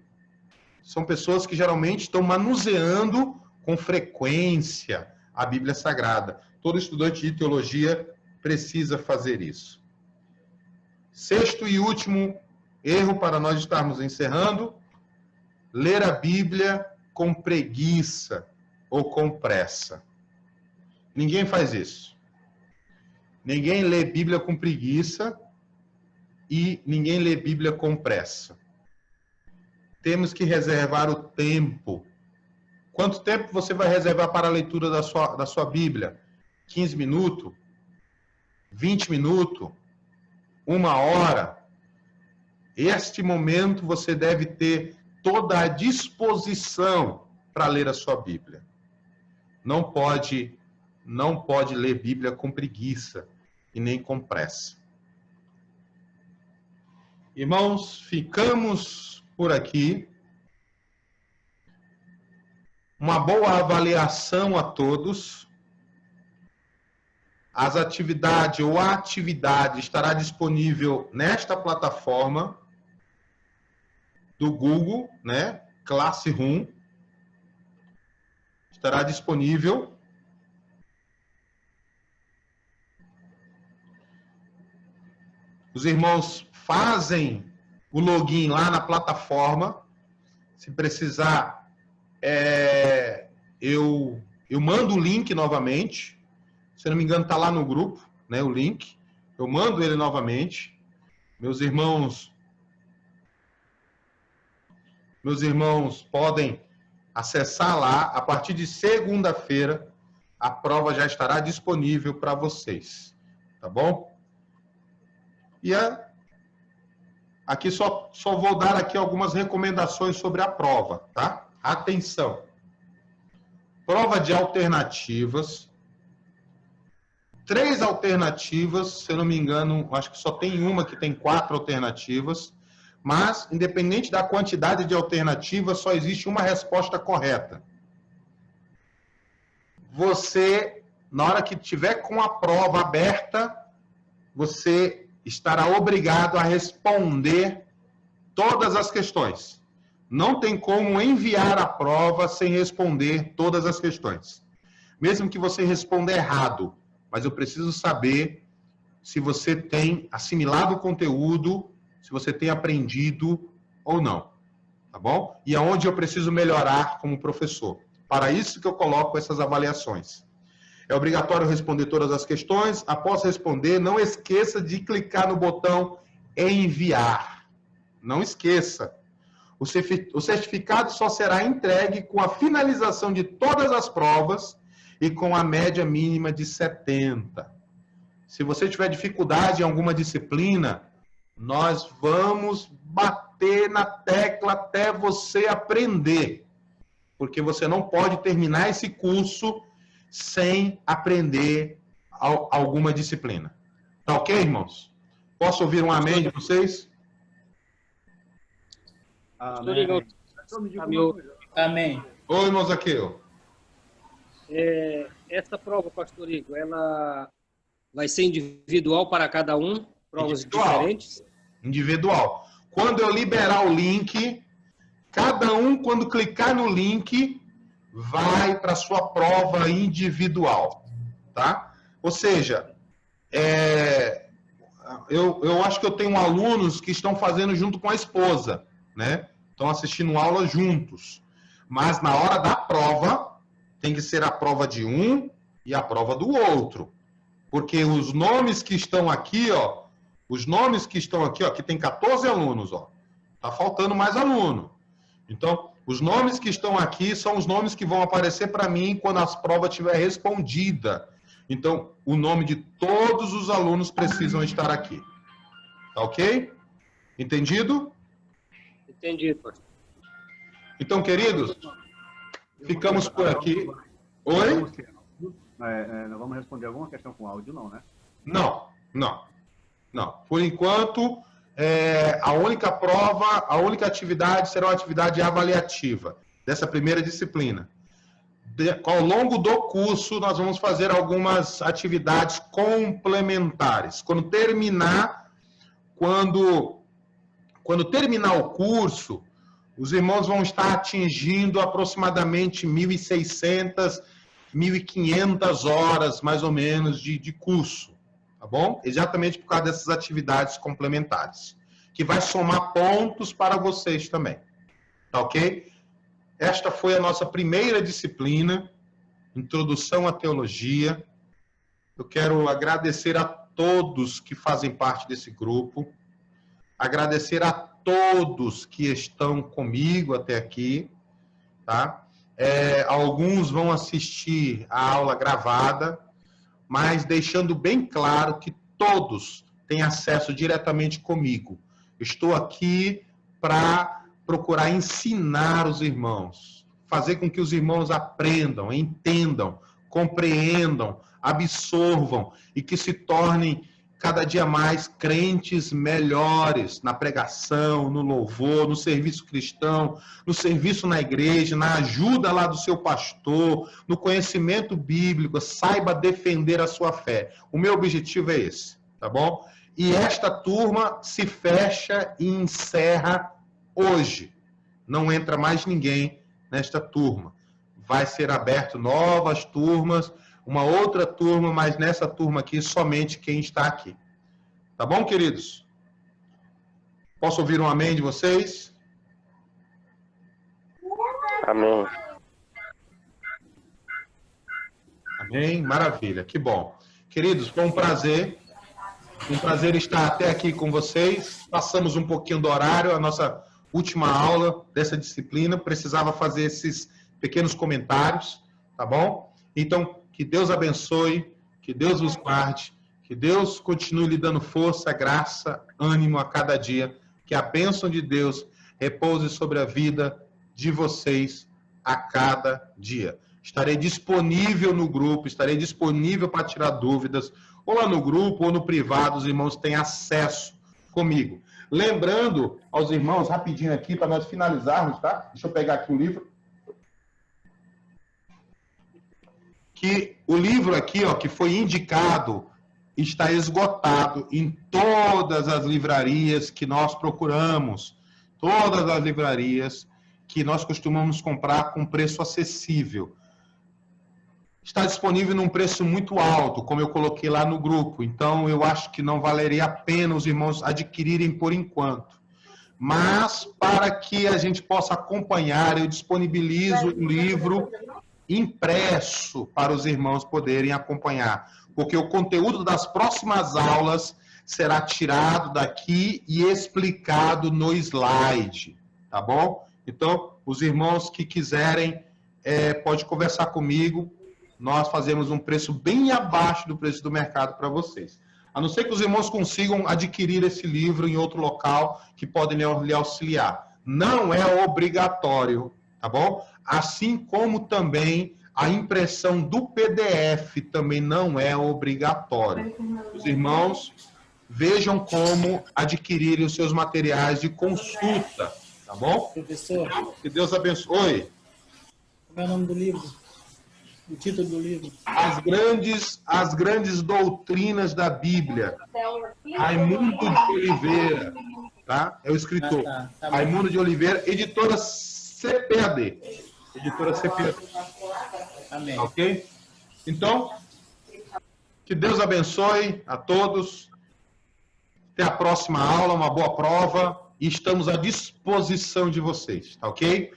São pessoas que geralmente estão manuseando com frequência a Bíblia Sagrada. Todo estudante de teologia precisa fazer isso. Sexto e último erro para nós estarmos encerrando: ler a Bíblia com preguiça ou com pressa. Ninguém faz isso. Ninguém lê Bíblia com preguiça e ninguém lê Bíblia com pressa. Temos que reservar o tempo. Quanto tempo você vai reservar para a leitura da sua Bíblia? 15 minutos? 20 minutos? 1 hora? este momento você deve ter toda a disposição para ler a sua Bíblia. Não pode ler Bíblia com preguiça e nem com pressa. Irmãos, ficamos por aqui. Uma boa avaliação a todos. As atividades ou a atividade estará disponível nesta plataforma do Google, né? Classroom. Estará disponível. Os irmãos fazem o login lá na plataforma. Se precisar, eu mando o link novamente. Se não me engano, está lá no grupo, né, o link. Eu mando ele novamente. Meus irmãos podem acessar lá. A partir de segunda-feira, a prova já estará disponível para vocês. Tá bom? E aqui só vou dar aqui algumas recomendações sobre a prova, tá? Atenção. Prova de alternativas. 3 alternativas, se eu não me engano, acho que só tem uma que tem 4 alternativas, mas, independente da quantidade de alternativas, só existe uma resposta correta. Você, na hora que tiver com a prova aberta, você estará obrigado a responder todas as questões. Não tem como enviar a prova sem responder todas as questões. Mesmo que você responda errado, mas eu preciso saber se você tem assimilado o conteúdo, se você tem aprendido ou não, tá bom? E aonde eu preciso melhorar como professor. Para isso que eu coloco essas avaliações. É obrigatório responder todas as questões. Após responder, não esqueça de clicar no botão enviar. Não esqueça. O certificado só será entregue com a finalização de todas as provas e com a média mínima de 70. Se você tiver dificuldade em alguma disciplina, nós vamos bater na tecla até você aprender. Porque você não pode terminar esse curso sem aprender alguma disciplina. Tá ok, irmãos? Posso ouvir um amém de vocês? Amém. Amém. Oi, irmão Zaqueu. Essa prova, pastor Igor, ela vai ser individual para cada um? Provas diferentes? Individual. Quando eu liberar o link, cada um, quando clicar no link, vai para a sua prova individual, tá? Ou seja, eu acho que eu tenho alunos que estão fazendo junto com a esposa, né? Estão assistindo aula juntos. Mas na hora da prova, tem que ser a prova de um e a prova do outro. Porque os nomes que estão aqui, ó, que tem 14 alunos, ó. Tá faltando mais aluno. Então, os nomes que estão aqui são os nomes que vão aparecer para mim quando as provas estiver respondida. Então, o nome de todos os alunos precisam estar aqui. Tá ok? Entendido? Entendido, pastor. Então, queridos, ficamos por aqui. Oi? Nós vamos responder alguma questão com áudio, não, né? Não. Por enquanto, a única prova, a única atividade será uma atividade avaliativa dessa primeira disciplina. Ao longo do curso, nós vamos fazer algumas atividades complementares. Quando terminar o curso, os irmãos vão estar atingindo aproximadamente 1.600, 1.500 horas, mais ou menos, de curso. Tá bom? Exatamente por causa dessas atividades complementares. Que vai somar pontos para vocês também. Tá ok? Esta foi a nossa primeira disciplina, Introdução à Teologia. Eu quero agradecer a todos que fazem parte desse grupo. Agradecer a todos que estão comigo até aqui. Tá? Alguns vão assistir a aula gravada, mas deixando bem claro que todos têm acesso diretamente comigo. Estou aqui para procurar ensinar os irmãos, fazer com que os irmãos aprendam, entendam, compreendam, absorvam e que se tornem cada dia mais crentes melhores na pregação, no louvor, no serviço cristão, no serviço na igreja, na ajuda lá do seu pastor, no conhecimento bíblico, saiba defender a sua fé. O meu objetivo é esse, tá bom? E esta turma se fecha e encerra hoje. Não entra mais ninguém nesta turma. Vai ser aberto novas turmas, uma outra turma, mas nessa turma aqui, somente quem está aqui. Tá bom, queridos? Posso ouvir um amém de vocês? Amém. Amém? Maravilha, que bom. Queridos, foi um prazer estar até aqui com vocês. Passamos um pouquinho do horário, a nossa última aula dessa disciplina. Precisava fazer esses pequenos comentários, tá bom? Então, que Deus abençoe, que Deus vos guarde, que Deus continue lhe dando força, graça, ânimo a cada dia, que a bênção de Deus repouse sobre a vida de vocês a cada dia. Estarei disponível no grupo, estarei disponível para tirar dúvidas, ou lá no grupo, ou no privado, os irmãos têm acesso comigo. Lembrando aos irmãos, rapidinho aqui, para nós finalizarmos, tá? Deixa eu pegar aqui o livro. Que o livro aqui, ó, que foi indicado, está esgotado em todas as livrarias que nós procuramos. Todas as livrarias que nós costumamos comprar com preço acessível. Está disponível num preço muito alto, como eu coloquei lá no grupo. Então, eu acho que não valeria a pena os irmãos adquirirem por enquanto. Mas, para que a gente possa acompanhar, eu disponibilizo o livro impresso para os irmãos poderem acompanhar. Porque o conteúdo das próximas aulas será tirado daqui e explicado no slide. Tá bom? Então, os irmãos que quiserem, pode conversar comigo. Nós fazemos um preço bem abaixo do preço do mercado para vocês. A não ser que os irmãos consigam adquirir esse livro em outro local que podem lhe auxiliar. Não é obrigatório, tá bom? Assim como também a impressão do PDF também não é obrigatório. Os irmãos vejam como adquirirem os seus materiais de consulta, tá bom? Professor, Que Deus abençoe. Oi. como é o nome do livro? O título do livro? As grandes doutrinas da Bíblia. Raimundo de Oliveira, tá? É o escritor. Tá Raimundo de Oliveira, editora CPAD. Editora CPAD. Amém. Ok? Então, que Deus abençoe a todos. Até a próxima aula, uma boa prova. E estamos à disposição de vocês, tá ok?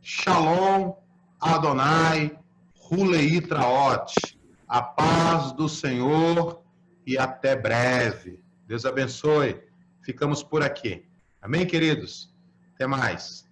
Shalom, Adonai, Hulei Traot. A paz do Senhor e até breve. Deus abençoe. Ficamos por aqui. Amém, queridos? Até mais.